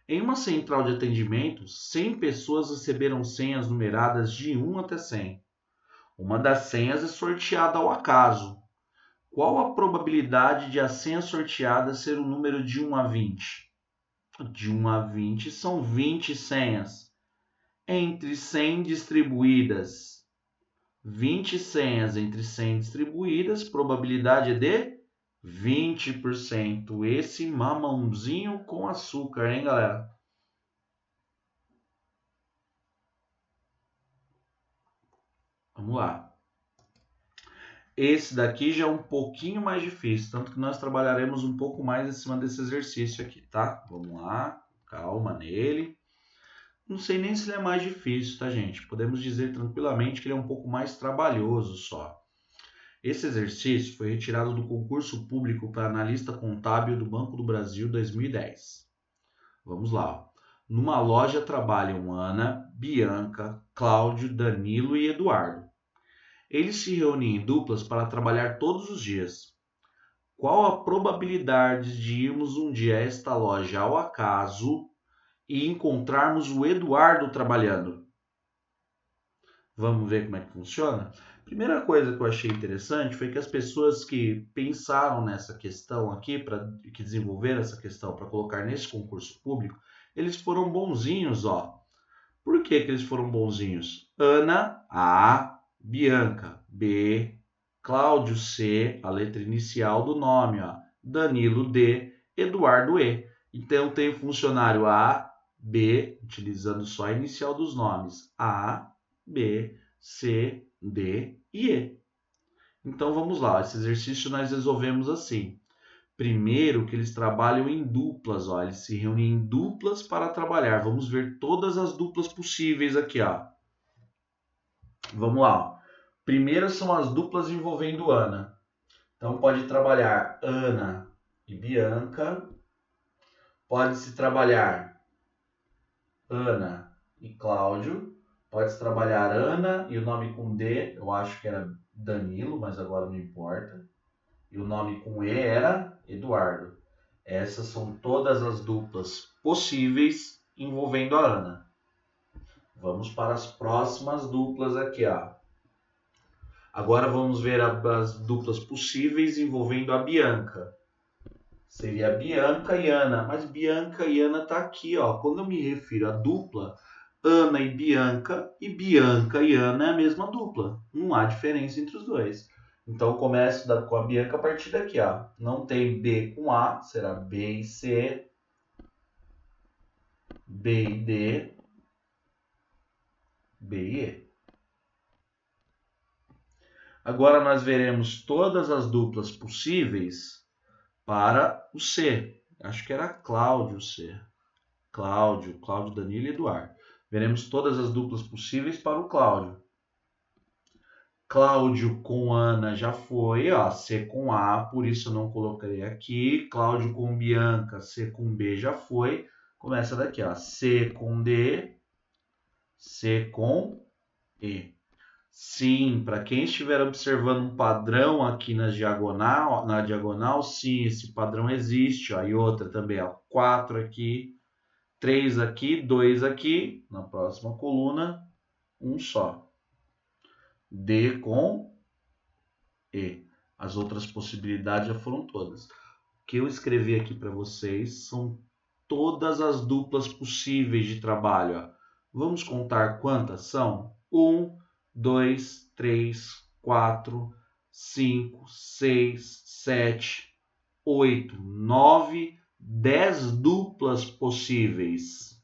Em uma central de atendimento, 100 pessoas receberam senhas numeradas de 1 até 100. Uma das senhas é sorteada ao acaso. Qual a probabilidade de a senha sorteada ser o número de 1 a 20? De 1 a 20 são 20 senhas. Entre 100 distribuídas, 20 senhas entre 100 distribuídas, probabilidade é de 20%. Esse mamãozinho com açúcar, hein, galera? Vamos lá. Esse daqui já é um pouquinho mais difícil, tanto que nós trabalharemos um pouco mais em cima desse exercício aqui, tá? Vamos lá, calma nele. Não sei nem se ele é mais difícil, tá, gente? Podemos dizer tranquilamente que ele é um pouco mais trabalhoso só. Esse exercício foi retirado do concurso público para analista contábil do Banco do Brasil 2010. Vamos lá. Numa loja trabalham Ana, Bianca, Cláudio, Danilo e Eduardo. Eles se reúnem em duplas para trabalhar todos os dias. Qual a probabilidade de irmos um dia a esta loja ao acaso e encontrarmos o Eduardo trabalhando? Vamos ver como é que funciona? Primeira coisa que eu achei interessante foi que as pessoas que pensaram nessa questão aqui, que desenvolveram essa questão para colocar nesse concurso público, eles foram bonzinhos, ó. Por que eles foram bonzinhos? Ana, A, Bianca, B, Cláudio, C, a letra inicial do nome, ó. Danilo, D, Eduardo, E. Então tem o funcionário A, B, utilizando só a inicial dos nomes, A, B, C, D e E. Então vamos lá, esse exercício nós resolvemos assim. Primeiro que eles trabalham em duplas, ó, eles se reúnem em duplas para trabalhar. Vamos ver todas as duplas possíveis aqui, ó. Vamos lá. Ó. Primeiro são as duplas envolvendo Ana. Então pode trabalhar Ana e Bianca. Pode-se trabalhar Ana e Cláudio. Pode-se trabalhar Ana e o nome com D, eu acho que era Danilo, mas agora não importa. E o nome com E era Eduardo. Essas são todas as duplas possíveis envolvendo a Ana. Vamos para as próximas duplas aqui, ó. Agora vamos ver as duplas possíveis envolvendo a Bianca. Seria Bianca e Ana, mas Bianca e Ana tá aqui, ó. Quando eu me refiro à dupla, Ana e Bianca e Ana é a mesma dupla. Não há diferença entre os dois. Então eu começo com a Bianca a partir daqui, ó. Não tem B com A, será B e C, B e D, B e E. Agora nós veremos todas as duplas possíveis para o C. Acho que era Cláudio C. Cláudio, Danilo e Eduardo. Veremos todas as duplas possíveis para o Cláudio. Cláudio com Ana já foi, ó, C com A, por isso eu não coloquei aqui. Cláudio com Bianca, C com B já foi. Começa daqui, ó, C com D, C com E. Sim, para quem estiver observando um padrão aqui na diagonal, sim, esse padrão existe, ó. E outra também, ó, 4 aqui, 3 aqui, 2 aqui, na próxima coluna, um só. D com E. As outras possibilidades já foram todas. O que eu escrevi aqui para vocês são todas as duplas possíveis de trabalho. Ó. Vamos contar quantas são? 1, 2, 3, 4, 5, 6, 7, 8, 9, 10 duplas possíveis.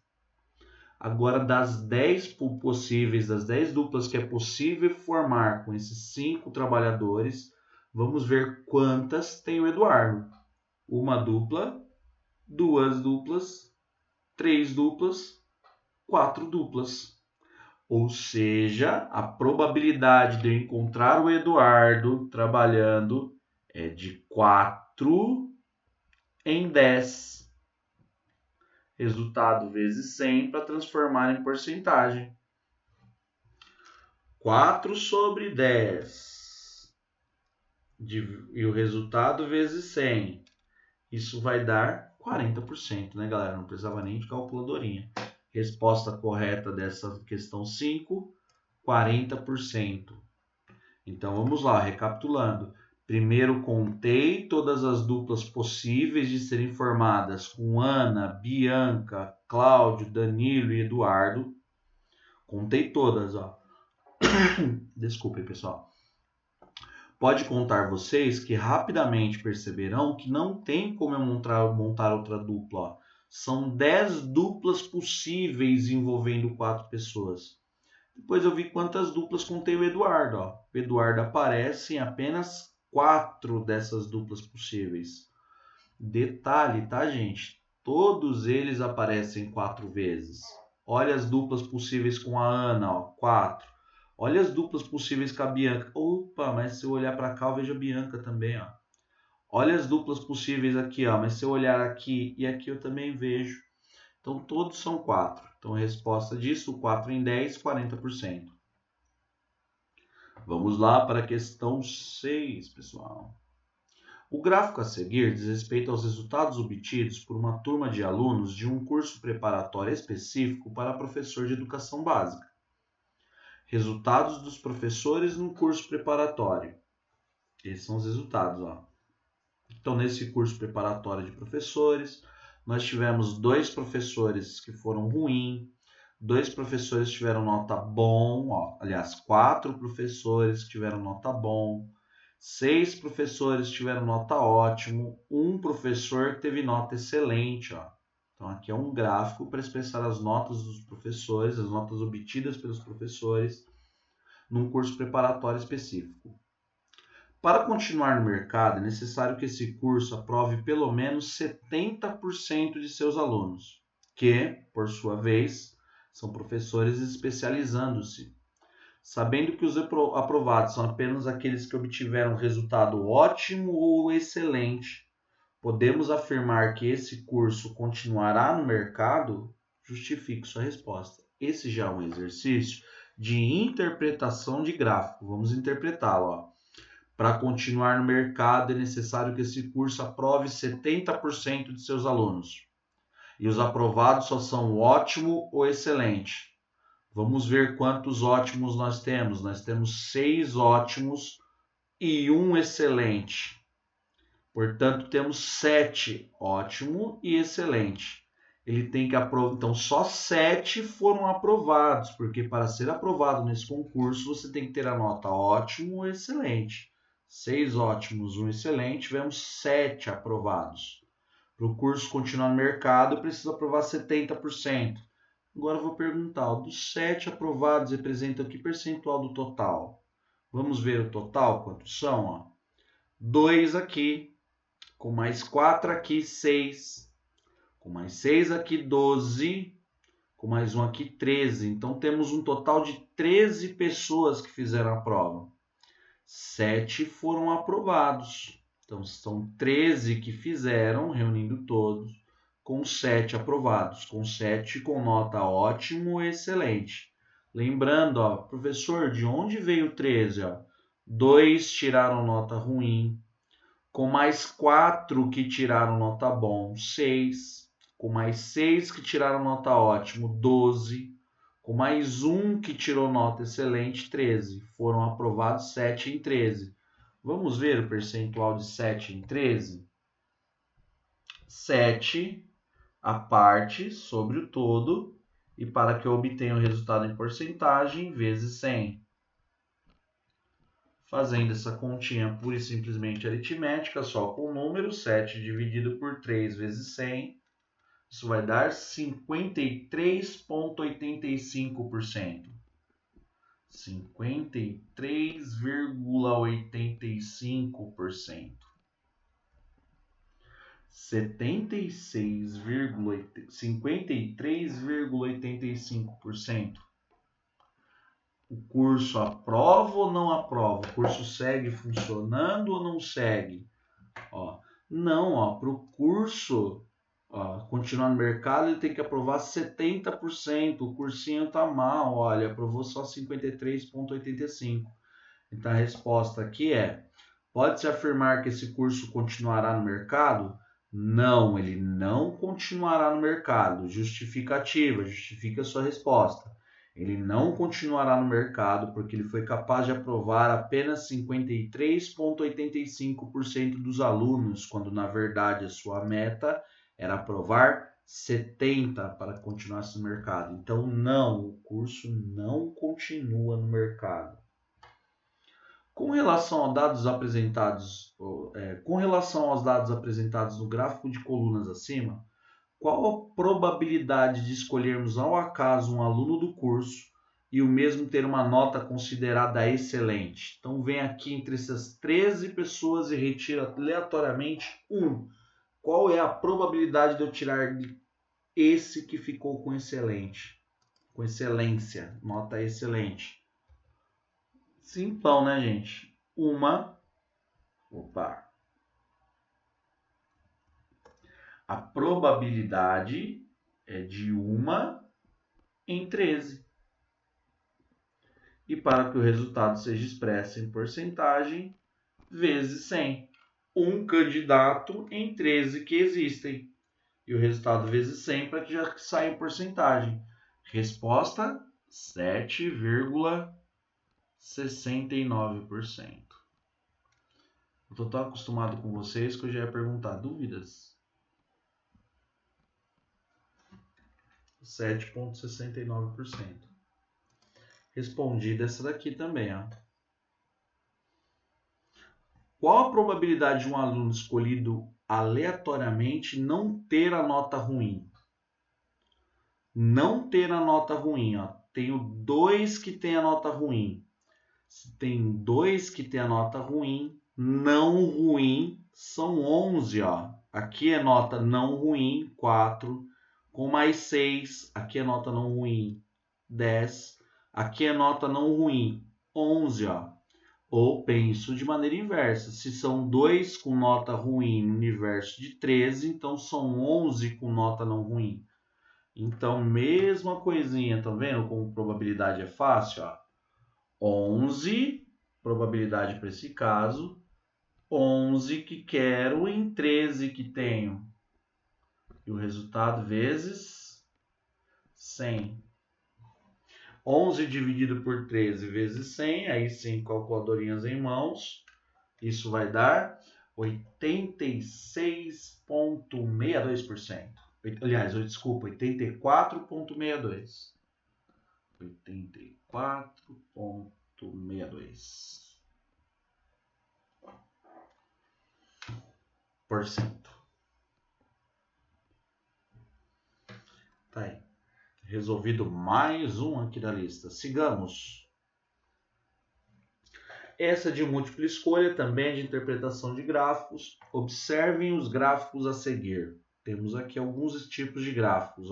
Agora, das 10 possíveis, das 10 duplas que é possível formar com esses 5 trabalhadores, vamos ver quantas tem o Eduardo. Uma dupla, 2 duplas, 3 duplas, 4 duplas. Ou seja, a probabilidade de eu encontrar o Eduardo trabalhando é de 4 em 10. Resultado vezes 100 para transformar em porcentagem. 4 sobre 10. E o resultado vezes 100. Isso vai dar 40%, né, galera? Não precisava nem de calculadorinha. Resposta correta dessa questão 5, 40%. Então vamos lá, recapitulando. Primeiro contei todas as duplas possíveis de serem formadas com Ana, Bianca, Cláudio, Danilo e Eduardo. Contei todas, ó. Desculpem, pessoal. Pode contar vocês que rapidamente perceberão que não tem como eu montar outra dupla. Ó. São 10 duplas possíveis envolvendo 4 pessoas. Depois eu vi quantas duplas contei o Eduardo. Ó. O Eduardo aparece em apenas 4 dessas duplas possíveis. Detalhe, tá, gente? Todos eles aparecem 4 vezes. Olha as duplas possíveis com a Ana, ó, 4. Olha as duplas possíveis com a Bianca. Opa, mas se eu olhar para cá, eu vejo a Bianca também, ó. Olha as duplas possíveis aqui, ó. Mas se eu olhar aqui e aqui, eu também vejo. Então, todos são 4. Então, a resposta disso, 4 em 10, 40%. Vamos lá para a questão 6, pessoal. O gráfico a seguir diz respeito aos resultados obtidos por uma turma de alunos de um curso preparatório específico para professor de educação básica. Resultados dos professores no curso preparatório. Esses são os resultados, ó. Então, nesse curso preparatório de professores, nós tivemos 2 professores que foram ruins, 2 professores tiveram nota bom, ó. Aliás, 4 professores tiveram nota bom, 6 professores tiveram nota ótimo, 1 professor teve nota excelente, ó. Então, aqui é um gráfico para expressar as notas dos professores, as notas obtidas pelos professores num curso preparatório específico. Para continuar no mercado, é necessário que esse curso aprove pelo menos 70% de seus alunos, que, por sua vez, são professores especializando-se. Sabendo que os aprovados são apenas aqueles que obtiveram resultado ótimo ou excelente, podemos afirmar que esse curso continuará no mercado? Justifique sua resposta. Esse já é um exercício de interpretação de gráfico. Vamos interpretá-lo. Para continuar no mercado, é necessário que esse curso aprove 70% de seus alunos. E os aprovados só são ótimo ou excelente. Vamos ver quantos ótimos nós temos. Nós temos 6 ótimos e 1 excelente. Portanto, temos 7 ótimo e excelente. Ele tem que aprovar. Então, só 7 foram aprovados, porque para ser aprovado nesse concurso, você tem que ter a nota ótimo ou excelente. 6 ótimos, 1 excelente, tivemos 7 aprovados. Para o curso continuar no mercado, precisa aprovar 70%. Agora eu vou perguntar, dos 7 aprovados representam que percentual do total? Vamos ver o total, quantos são? Ó. 2 aqui, com mais 4 aqui, 6. Com mais 6 aqui, 12. Com mais 1 aqui, 13. Então, temos um total de 13 pessoas que fizeram a prova. 7 foram aprovados. Então, são 13 que fizeram, reunindo todos, com 7 aprovados. Com 7 com nota ótimo ou excelente. Lembrando, ó, professor, de onde veio 13? Ó? 2 tiraram nota ruim. Com mais 4 que tiraram nota bom, 6. Com mais 6 que tiraram nota ótimo, 12. Com mais 1 que tirou nota excelente, 13. Foram aprovados 7 em 13. Vamos ver o percentual de 7 em 13? 7 a parte sobre o todo, e para que eu obtenha o resultado em porcentagem, vezes 100. Fazendo essa continha pura e simplesmente aritmética, só com números, 7 dividido por 3 vezes 100, isso vai dar 53,85%. 53,85%. 53,85%. O curso aprova ou não aprova? O curso segue funcionando ou não segue? Não, para o curso continuar no mercado, ele tem que aprovar 70%. O cursinho tá mal, olha, aprovou só 53,85%. Então a resposta aqui é: pode-se afirmar que esse curso continuará no mercado? Não, ele não continuará no mercado. Justificativa, justifica a sua resposta. Ele não continuará no mercado porque ele foi capaz de aprovar apenas 53,85% dos alunos, quando na verdade a sua meta era aprovar 70% para continuar no mercado. Então, não, o curso não continua no mercado. Com relação aos dados apresentados no gráfico de colunas acima, qual a probabilidade de escolhermos ao acaso um aluno do curso e o mesmo ter uma nota considerada excelente? Então vem aqui entre essas 13 pessoas e retira aleatoriamente um. Qual é a probabilidade de eu tirar esse que ficou com excelente? Com excelência, nota excelente. Simplão, né, gente? A probabilidade é de 1 em 13. E para que o resultado seja expresso em porcentagem, vezes 100. Um candidato em 13 que existem. E o resultado vezes 100 para que já saia em porcentagem. Resposta: 7,69%. Eu estou tão acostumado com vocês que eu já ia perguntar dúvidas. 7,69%. Respondida essa daqui também. Qual a probabilidade de um aluno escolhido aleatoriamente não ter a nota ruim? Não ter a nota ruim. Tenho 2 que tem a nota ruim. Se tem 2 que tem a nota ruim, não ruim são 11. Aqui é nota não ruim, 4. Com mais 6, aqui é nota não ruim, 10. Aqui é nota não ruim, 11. Ou penso de maneira inversa. Se são 2 com nota ruim no universo de 13, então são 11 com nota não ruim. Então, mesma coisinha, tá vendo como probabilidade é fácil? 11, probabilidade para esse caso, 11 que quero em 13 que tenho. E o resultado vezes 100. 11 dividido por 13 vezes 100, aí sim, calculadorinhas em mãos, isso vai dar 86,62%. Aliás, desculpa, 84,62%. 84,62%. Tá aí. Resolvido mais um aqui da lista. Sigamos. Essa de múltipla escolha também é de interpretação de gráficos. Observem os gráficos a seguir. Temos aqui alguns tipos de gráficos.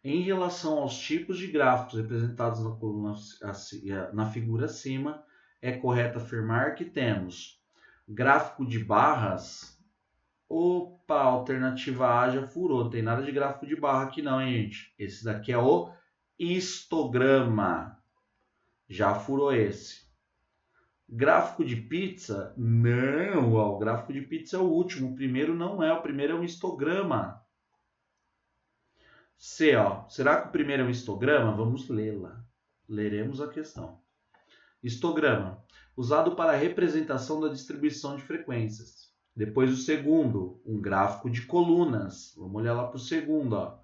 Em relação aos tipos de gráficos representados na coluna, na figura acima, é correto afirmar que temos gráfico de barras. Opa, alternativa A já furou. Não tem nada de gráfico de barra aqui não, hein, gente? Esse daqui é o histograma. Já furou esse. Gráfico de pizza? Não, o gráfico de pizza é o último. O primeiro não é. O primeiro é um histograma. C, será que o primeiro é um histograma? Vamos lê-la. Leremos a questão. Histograma. Usado para a representação da distribuição de frequências. Depois o segundo, um gráfico de colunas. Vamos olhar lá para o segundo.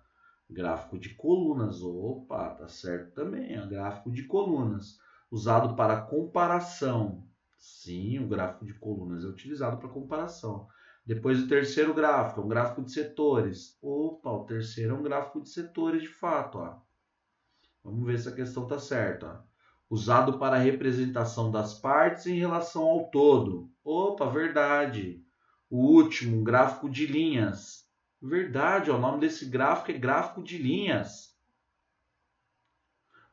Gráfico de colunas. Opa, tá certo também. Gráfico de colunas. Usado para comparação. Sim, o gráfico de colunas é utilizado para comparação. Depois o terceiro gráfico, é um gráfico de setores. Opa, o terceiro é um gráfico de setores de fato. Ó. Vamos ver se a questão está certa. Ó. Usado para representação das partes em relação ao todo. Opa, verdade. O último, um gráfico de linhas. Verdade, ó, o nome desse gráfico é gráfico de linhas.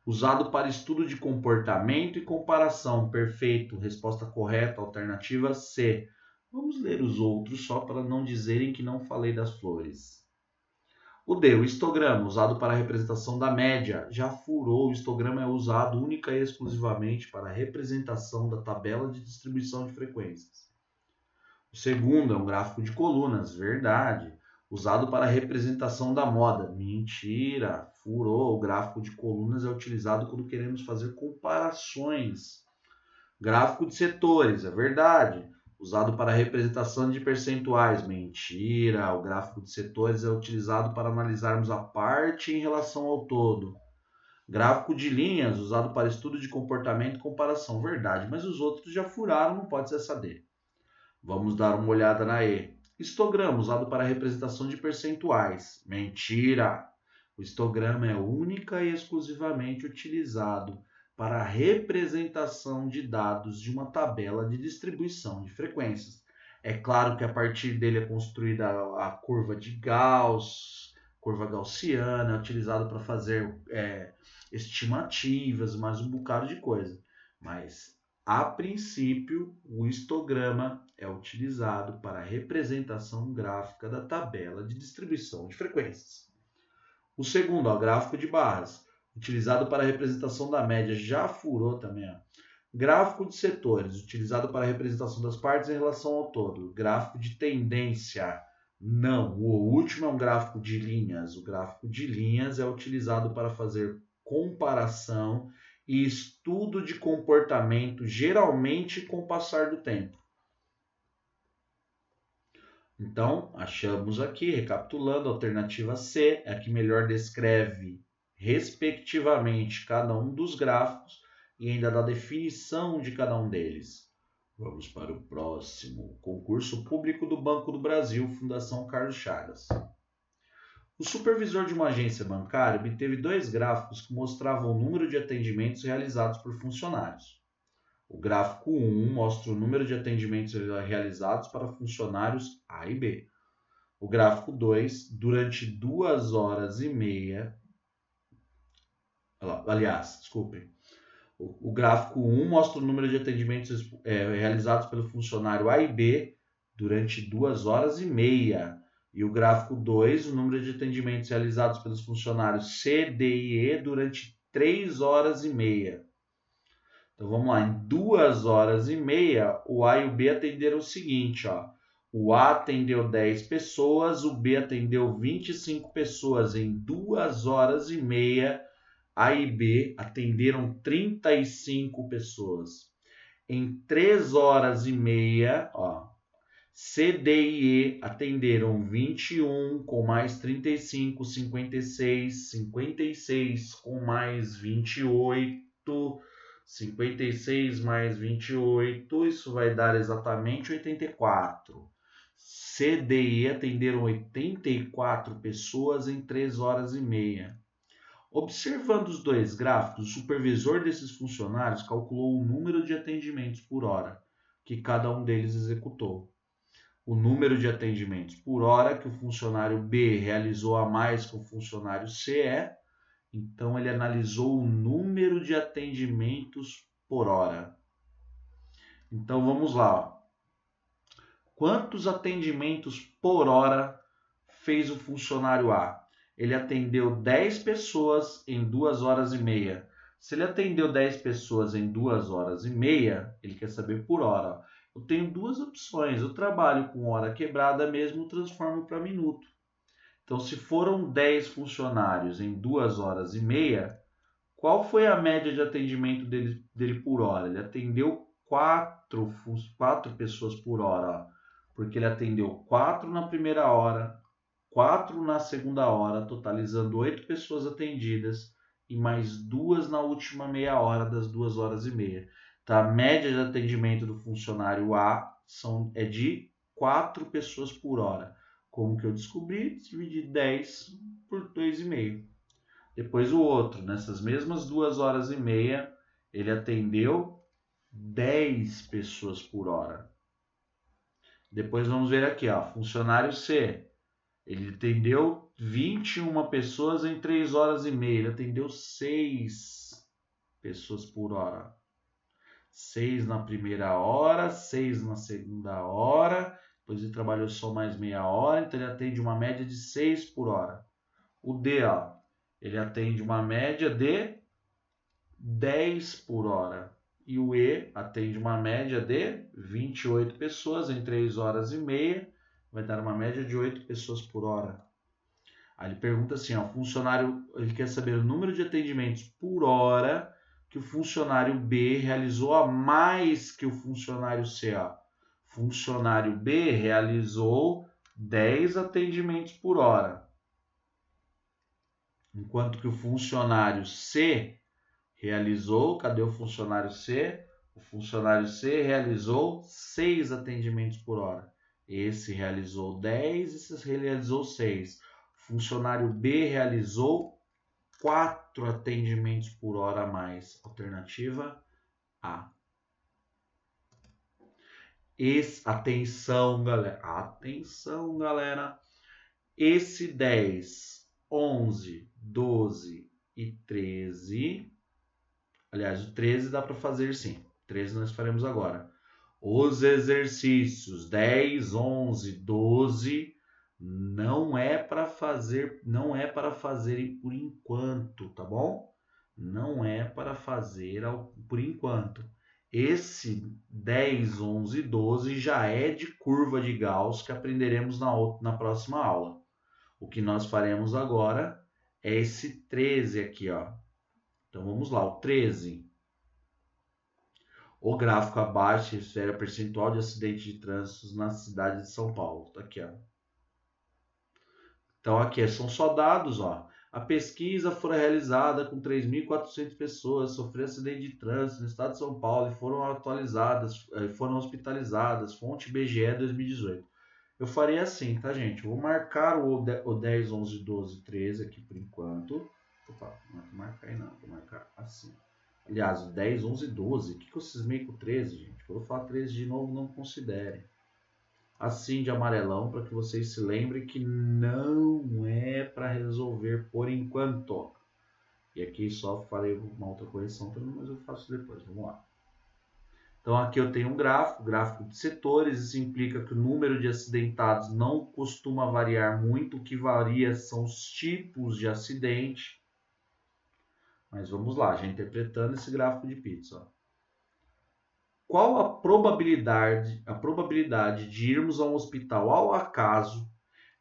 Usado para estudo de comportamento e comparação. Perfeito. Resposta correta, alternativa C. Vamos ler os outros só para não dizerem que não falei das flores. O D, o histograma, usado para a representação da média. Já furou, o histograma é usado única e exclusivamente para a representação da tabela de distribuição de frequências. O segundo é um gráfico de colunas, verdade. Usado para a representação da moda. Mentira, furou. O gráfico de colunas é utilizado quando queremos fazer comparações. Gráfico de setores, é verdade. Usado para a representação de percentuais. Mentira, o gráfico de setores é utilizado para analisarmos a parte em relação ao todo. Gráfico de linhas, usado para estudo de comportamento e comparação. Verdade, mas os outros já furaram, não pode ser essa D. Vamos dar uma olhada na E. Histograma, usado para a representação de percentuais. Mentira! O histograma é única e exclusivamente utilizado para a representação de dados de uma tabela de distribuição de frequências. É claro que a partir dele é construída a curva de Gauss, curva gaussiana, é utilizado para fazer estimativas, mais um bocado de coisa. Mas a princípio, o histograma é utilizado para a representação gráfica da tabela de distribuição de frequências. O segundo, o gráfico de barras, utilizado para a representação da média, já furou também. Ó. Gráfico de setores, utilizado para a representação das partes em relação ao todo. Gráfico de tendência, não. O último é um gráfico de linhas. O gráfico de linhas é utilizado para fazer comparação e estudo de comportamento, geralmente com o passar do tempo. Então, achamos aqui, recapitulando, a alternativa C é a que melhor descreve, respectivamente, cada um dos gráficos e ainda dá definição de cada um deles. Vamos para o próximo. Concurso Público do Banco do Brasil, Fundação Carlos Chagas. O supervisor de uma agência bancária obteve 2 gráficos que mostravam o número de atendimentos realizados por funcionários. O gráfico 1 mostra o número de atendimentos realizados para funcionários A e B. O gráfico 2, durante 2 horas e meia... Aliás, desculpem. O gráfico 1 mostra o número de atendimentos realizados pelo funcionário A e B durante 2 horas e meia. E o gráfico 2, o número de atendimentos realizados pelos funcionários C, D e E durante 3 horas e meia. Então vamos lá, em 2 horas e meia, o A e o B atenderam o seguinte, ó. O A atendeu 10 pessoas, o B atendeu 25 pessoas. Em 2 horas e meia, A e B atenderam 35 pessoas. Em 3 horas e meia, ó, C, D e E atenderam 21, com mais 35, 56, 56, com mais 28, 56 mais 28, isso vai dar exatamente 84. C, D e E atenderam 84 pessoas em 3 horas e meia. Observando os 2 gráficos, o supervisor desses funcionários calculou o número de atendimentos por hora que cada um deles executou. O número de atendimentos por hora que o funcionário B realizou a mais que o funcionário C então ele analisou o número de atendimentos por hora. Então vamos lá. Quantos atendimentos por hora fez o funcionário A? Ele atendeu 10 pessoas em 2 horas e meia. Se ele atendeu 10 pessoas em 2 horas e meia, ele quer saber por hora. Eu tenho 2 opções. Eu trabalho com hora quebrada mesmo, transformo para minuto. Então, se foram 10 funcionários em 2 horas e meia, qual foi a média de atendimento dele por hora? Ele atendeu 4 pessoas por hora, porque ele atendeu 4 na primeira hora, 4 na segunda hora, totalizando 8 pessoas atendidas e mais 2 na última meia hora das 2 horas e meia. Tá? A média de atendimento do funcionário A é de 4 pessoas por hora. Como que eu descobri? Dividi 10 por 2,5. Depois o outro, nessas mesmas 2 horas e meia, ele atendeu 10 pessoas por hora. Depois vamos ver aqui, ó, funcionário C. Ele atendeu 21 pessoas em 3 horas e meia. Ele atendeu 6 pessoas por hora. 6 na primeira hora, 6 na segunda hora. Depois ele trabalhou só mais meia hora, então ele atende uma média de 6 por hora. O D, ó, ele atende uma média de 10 por hora. E o E atende uma média de 28 pessoas em 3 horas e meia. Vai dar uma média de 8 pessoas por hora. Aí ele pergunta assim, ó, funcionário, ele quer saber o número de atendimentos por hora que o funcionário B realizou a mais que o funcionário C. Ó. Funcionário B realizou 10 atendimentos por hora, enquanto que o funcionário C realizou, cadê o funcionário C? O funcionário C realizou 6 atendimentos por hora. Esse realizou 10, esse realizou 6. Funcionário B realizou 4 atendimentos por hora a mais. Alternativa A. Atenção, galera. Atenção, galera. Esse 10, 11, 12 e 13. Aliás, o 13 dá para fazer sim. 13 nós faremos agora. Os exercícios 10, 11, 12 não é para fazer por enquanto, tá bom? Não é para fazer por enquanto. Esse 10, 11 e 12 já é de curva de Gauss que aprenderemos na próxima aula. O que nós faremos agora é esse 13 aqui, ó. Então vamos lá, o 13. O gráfico abaixo refere a percentual de acidentes de trânsito na cidade de São Paulo. Tá aqui, ó. Então aqui são só dados, ó. A pesquisa foi realizada com 3.400 pessoas sofreram acidente de trânsito no estado de São Paulo e foram hospitalizadas. Fonte IBGE 2018. Eu farei assim, tá, gente? Eu vou marcar o 10, 11, 12, 13 aqui por enquanto. Opa, não vou marcar aí não, vou marcar assim. Aliás, o 10, 11 e 12. O que eu cismei com o 13, gente? Quando eu falar 13 de novo, não considerem. Assim de amarelão, para que vocês se lembrem que não é para resolver por enquanto. E aqui só farei uma outra correção também, mas eu faço depois. Vamos lá. Então aqui eu tenho um gráfico de setores. Isso implica que o número de acidentados não costuma variar muito. O que varia são os tipos de acidente. Mas vamos lá, já interpretando esse gráfico de Pitts. Ó. Qual a probabilidade de irmos a um hospital ao acaso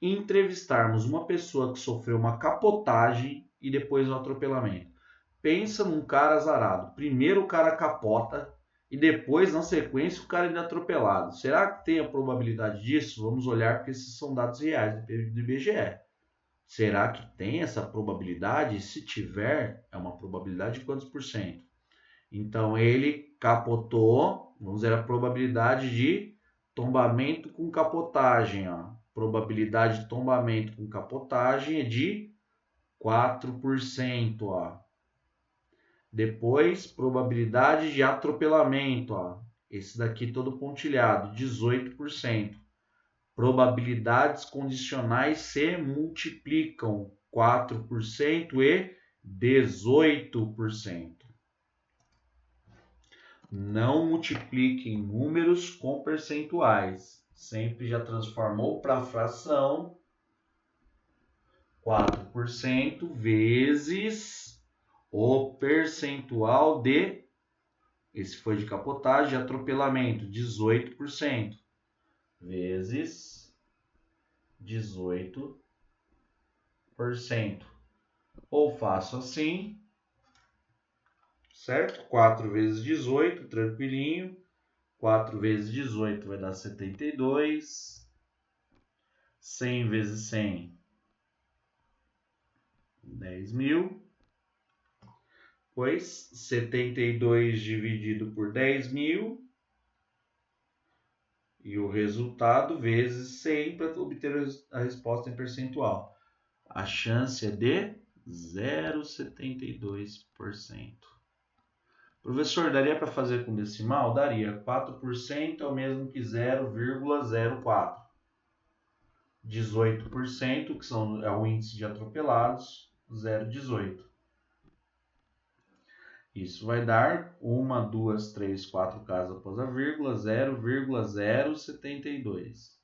e entrevistarmos uma pessoa que sofreu uma capotagem e depois um atropelamento? Pensa num cara azarado. Primeiro o cara capota e depois, na sequência, o cara ainda é atropelado. Será que tem a probabilidade disso? Vamos olhar, porque esses são dados reais do IBGE. Será que tem essa probabilidade? Se tiver, é uma probabilidade de quantos por cento? Então, ele capotou, vamos ver a probabilidade de tombamento com capotagem. Ó. Probabilidade de tombamento com capotagem é de 4%. Ó. Depois, probabilidade de atropelamento. Ó. Esse daqui todo pontilhado, 18%. Probabilidades condicionais se multiplicam, 4% e 18%. Não multipliquem números com percentuais. Sempre já transformou para fração. 4% vezes o percentual de... Esse foi de capotagem, atropelamento, 18%. Vezes 18%. Ou faço assim... Certo? 4 vezes 18, tranquilinho. 4 vezes 18 vai dar 72. 100 vezes 100 10.000, pois 72 dividido por 10.000 e o resultado vezes 100 para obter a resposta em percentual. A chance é de 0,72%. Professor, daria para fazer com decimal? Daria. 4% é o mesmo que 0,04. 18%, que é o índice de atropelados, 0,18. Isso vai dar 1, 2, 3, 4 casas após a vírgula, 0,072.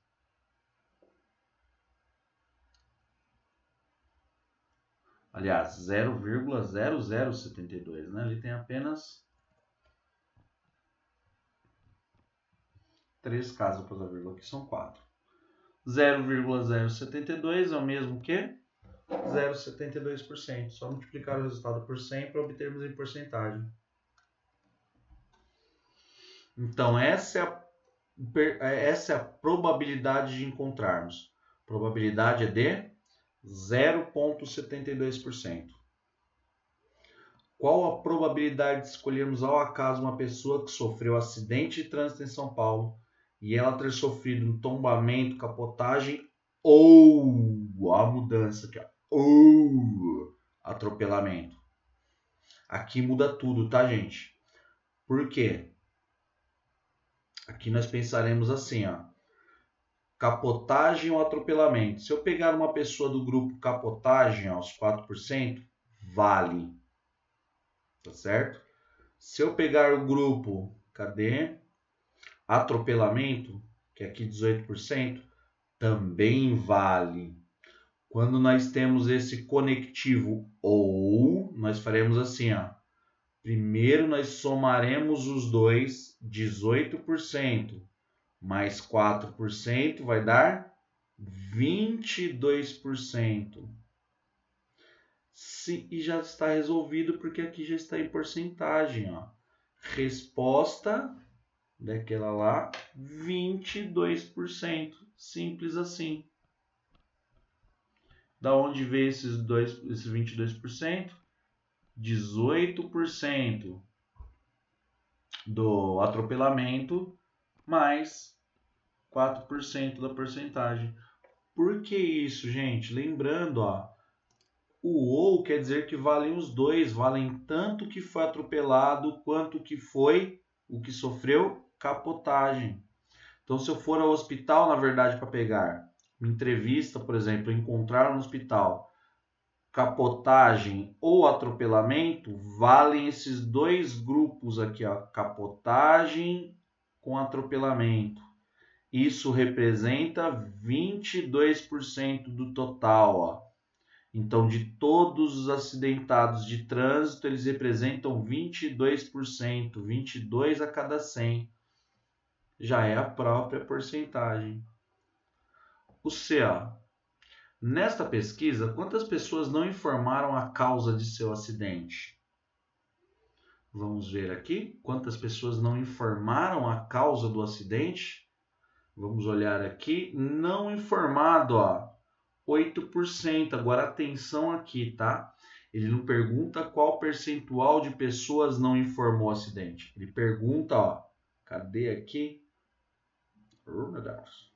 Aliás, 0,0072, né? Ali tem apenas 3 casas após a vírgula, aqui são 4. 0,072 é o mesmo que 0,72%. Só multiplicar o resultado por 100 para obtermos em porcentagem. Então, essa é a probabilidade de encontrarmos. A probabilidade é de 0,72%. Qual a probabilidade de escolhermos ao acaso uma pessoa que sofreu acidente de trânsito em São Paulo e ela ter sofrido um tombamento, capotagem ou a mudança aqui, ou atropelamento? Aqui muda tudo, tá, gente? Por quê? Aqui nós pensaremos assim, ó. Capotagem ou atropelamento. Se eu pegar uma pessoa do grupo capotagem, ó, os 4%, vale. Tá certo? Se eu pegar o grupo, cadê? Atropelamento, que é aqui 18%, também vale. Quando nós temos esse conectivo ou, nós faremos assim, ó. Primeiro nós somaremos os dois, 18%, mais 4% vai dar 22%. E já está resolvido porque aqui já está em porcentagem, ó. Resposta daquela lá, 22%. Simples assim. Da onde veio esses 22%? 18% do atropelamento mais 4% da porcentagem. Por que isso, gente? Lembrando, ó, o ou quer dizer que valem os dois, valem tanto que foi atropelado quanto que foi o que sofreu capotagem. Então, se eu for ao hospital, na verdade, para pegar uma entrevista, por exemplo, encontrar no hospital capotagem ou atropelamento, valem esses dois grupos aqui, ó, capotagem com atropelamento. Isso representa 22% do total, ó. Então, de todos os acidentados de trânsito, eles representam 22%, 22 a cada 100. Já é a própria porcentagem. O C, ó. Nesta pesquisa, quantas pessoas não informaram a causa de seu acidente? Vamos ver aqui. Quantas pessoas não informaram a causa do acidente? Vamos olhar aqui. Não informado, ó. 8%. Agora atenção aqui, tá? Ele não pergunta qual percentual de pessoas não informou o acidente. Ele pergunta, ó. Cadê aqui? Oh, meu Deus.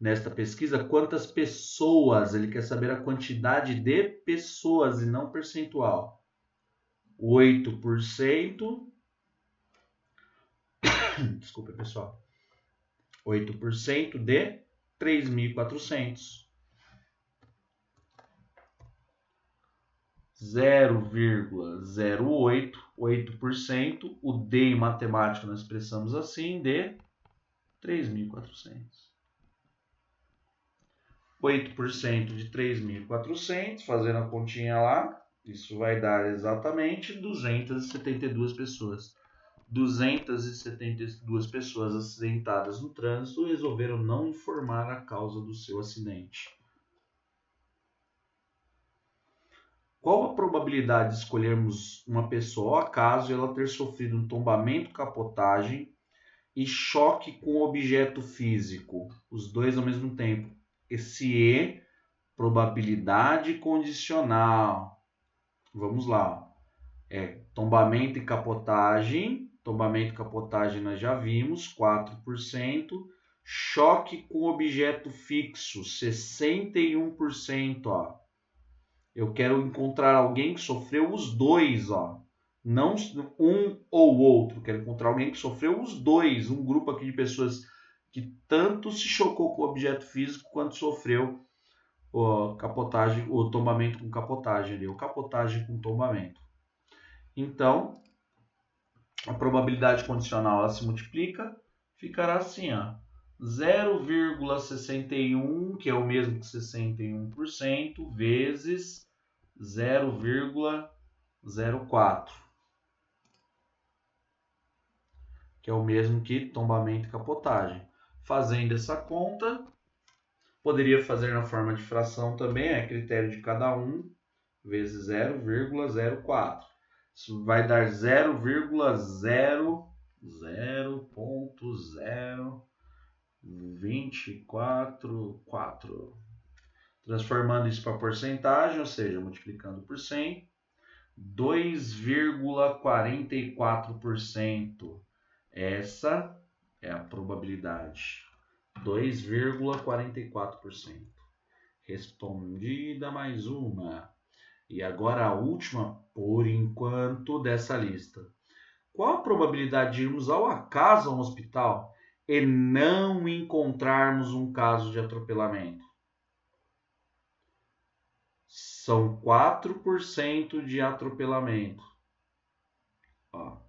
Nesta pesquisa, quantas pessoas? Ele quer saber a quantidade de pessoas e não percentual. 8%. Desculpa, pessoal. 8% de 3.400. 0,088%. O D em matemática nós expressamos assim, de 3.400. 8% de 3.400, fazendo a continha lá, isso vai dar exatamente 272 pessoas. 272 pessoas acidentadas no trânsito resolveram não informar a causa do seu acidente. Qual a probabilidade de escolhermos uma pessoa ao acaso e ela ter sofrido um tombamento, capotagem e choque com objeto físico? Os dois ao mesmo tempo. Esse E probabilidade condicional. Vamos lá. Tombamento e capotagem. Tombamento e capotagem nós já vimos, 4%. Choque com objeto fixo, 61%. Ó. Eu quero encontrar alguém que sofreu os dois, ó. Não um ou outro. Quero encontrar alguém que sofreu os dois. Um grupo aqui de pessoas que tanto se chocou com o objeto físico quanto sofreu o tombamento com capotagem ali, ou capotagem com tombamento. Então, a probabilidade condicional ela se multiplica, ficará assim, ó, 0,61, que é o mesmo que 61%, vezes 0,04, que é o mesmo que tombamento e capotagem. Fazendo essa conta, poderia fazer na forma de fração também, é critério de cada um, vezes 0,04. Isso vai dar 0,00244. Transformando isso para porcentagem, ou seja, multiplicando por 100, 2,44%. Essa é a probabilidade. 2,44%. Respondida mais uma. E agora a última, por enquanto, dessa lista. Qual a probabilidade de irmos ao acaso a um hospital e não encontrarmos um caso de atropelamento? São 4% de atropelamento. Ó.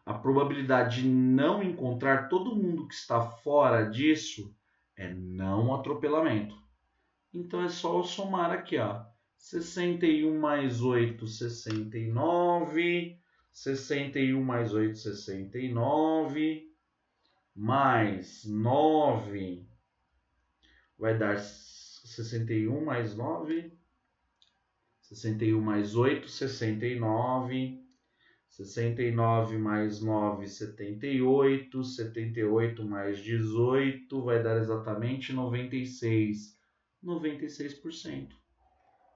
A probabilidade de não encontrar todo mundo que está fora disso é não atropelamento. Então é só eu somar aqui, ó. 61 mais 8, 69. 61 mais 8, 69. Mais 9 vai dar 61 mais 9. 61 mais 8, 69. 69 mais 9, 78. 78 mais 18 vai dar exatamente 96. 96%.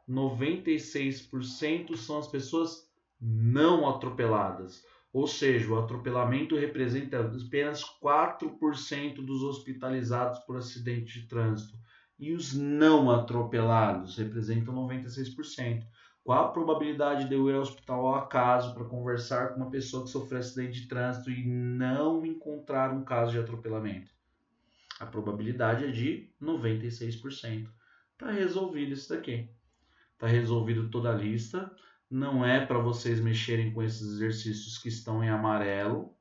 96% são as pessoas não atropeladas. Ou seja, o atropelamento representa apenas 4% dos hospitalizados por acidente de trânsito. E os não atropelados representam 96%. Qual a probabilidade de eu ir ao hospital ao acaso para conversar com uma pessoa que sofreu acidente de trânsito e não encontrar um caso de atropelamento? A probabilidade é de 96%. Está resolvido isso daqui. Está resolvido toda a lista. Não é para vocês mexerem com esses exercícios que estão em amarelo,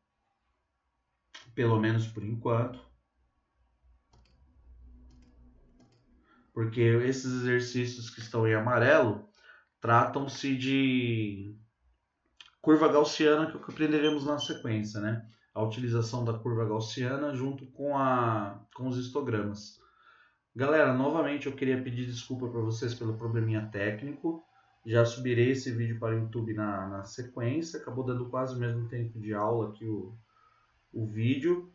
pelo menos por enquanto. Porque esses exercícios que estão em amarelo tratam-se de curva gaussiana, que é o que aprenderemos na sequência, né? A utilização da curva gaussiana junto com os histogramas. Galera, novamente eu queria pedir desculpa para vocês pelo probleminha técnico. Já subirei esse vídeo para o YouTube na sequência. Acabou dando quase o mesmo tempo de aula aqui o vídeo.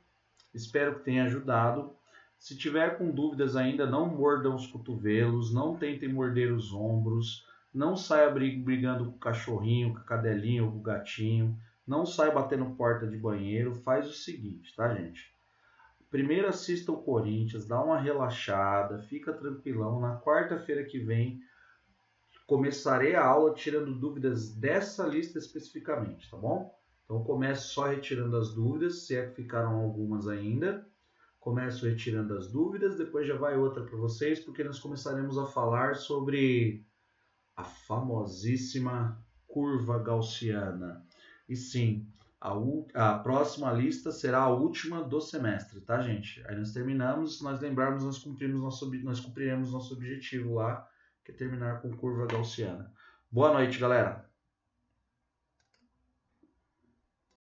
Espero que tenha ajudado. Se tiver com dúvidas ainda, não mordam os cotovelos, não tentem morder os ombros, não saia brigando com o cachorrinho, com a cadelinha ou com o gatinho, não saia batendo porta de banheiro. Faz o seguinte, tá, gente? Primeiro assista o Corinthians, dá uma relaxada, fica tranquilão. Na quarta-feira que vem, começarei a aula tirando dúvidas dessa lista especificamente, tá bom? Então começo só retirando as dúvidas, se é que ficaram algumas ainda. Começo retirando as dúvidas, depois já vai outra para vocês, porque nós começaremos a falar sobre a famosíssima curva gaussiana. E sim, a próxima lista será a última do semestre, tá, gente? Aí nós terminamos, se nós lembrarmos, nós cumpriremos nosso objetivo lá, que é terminar com curva gaussiana. Boa noite, galera!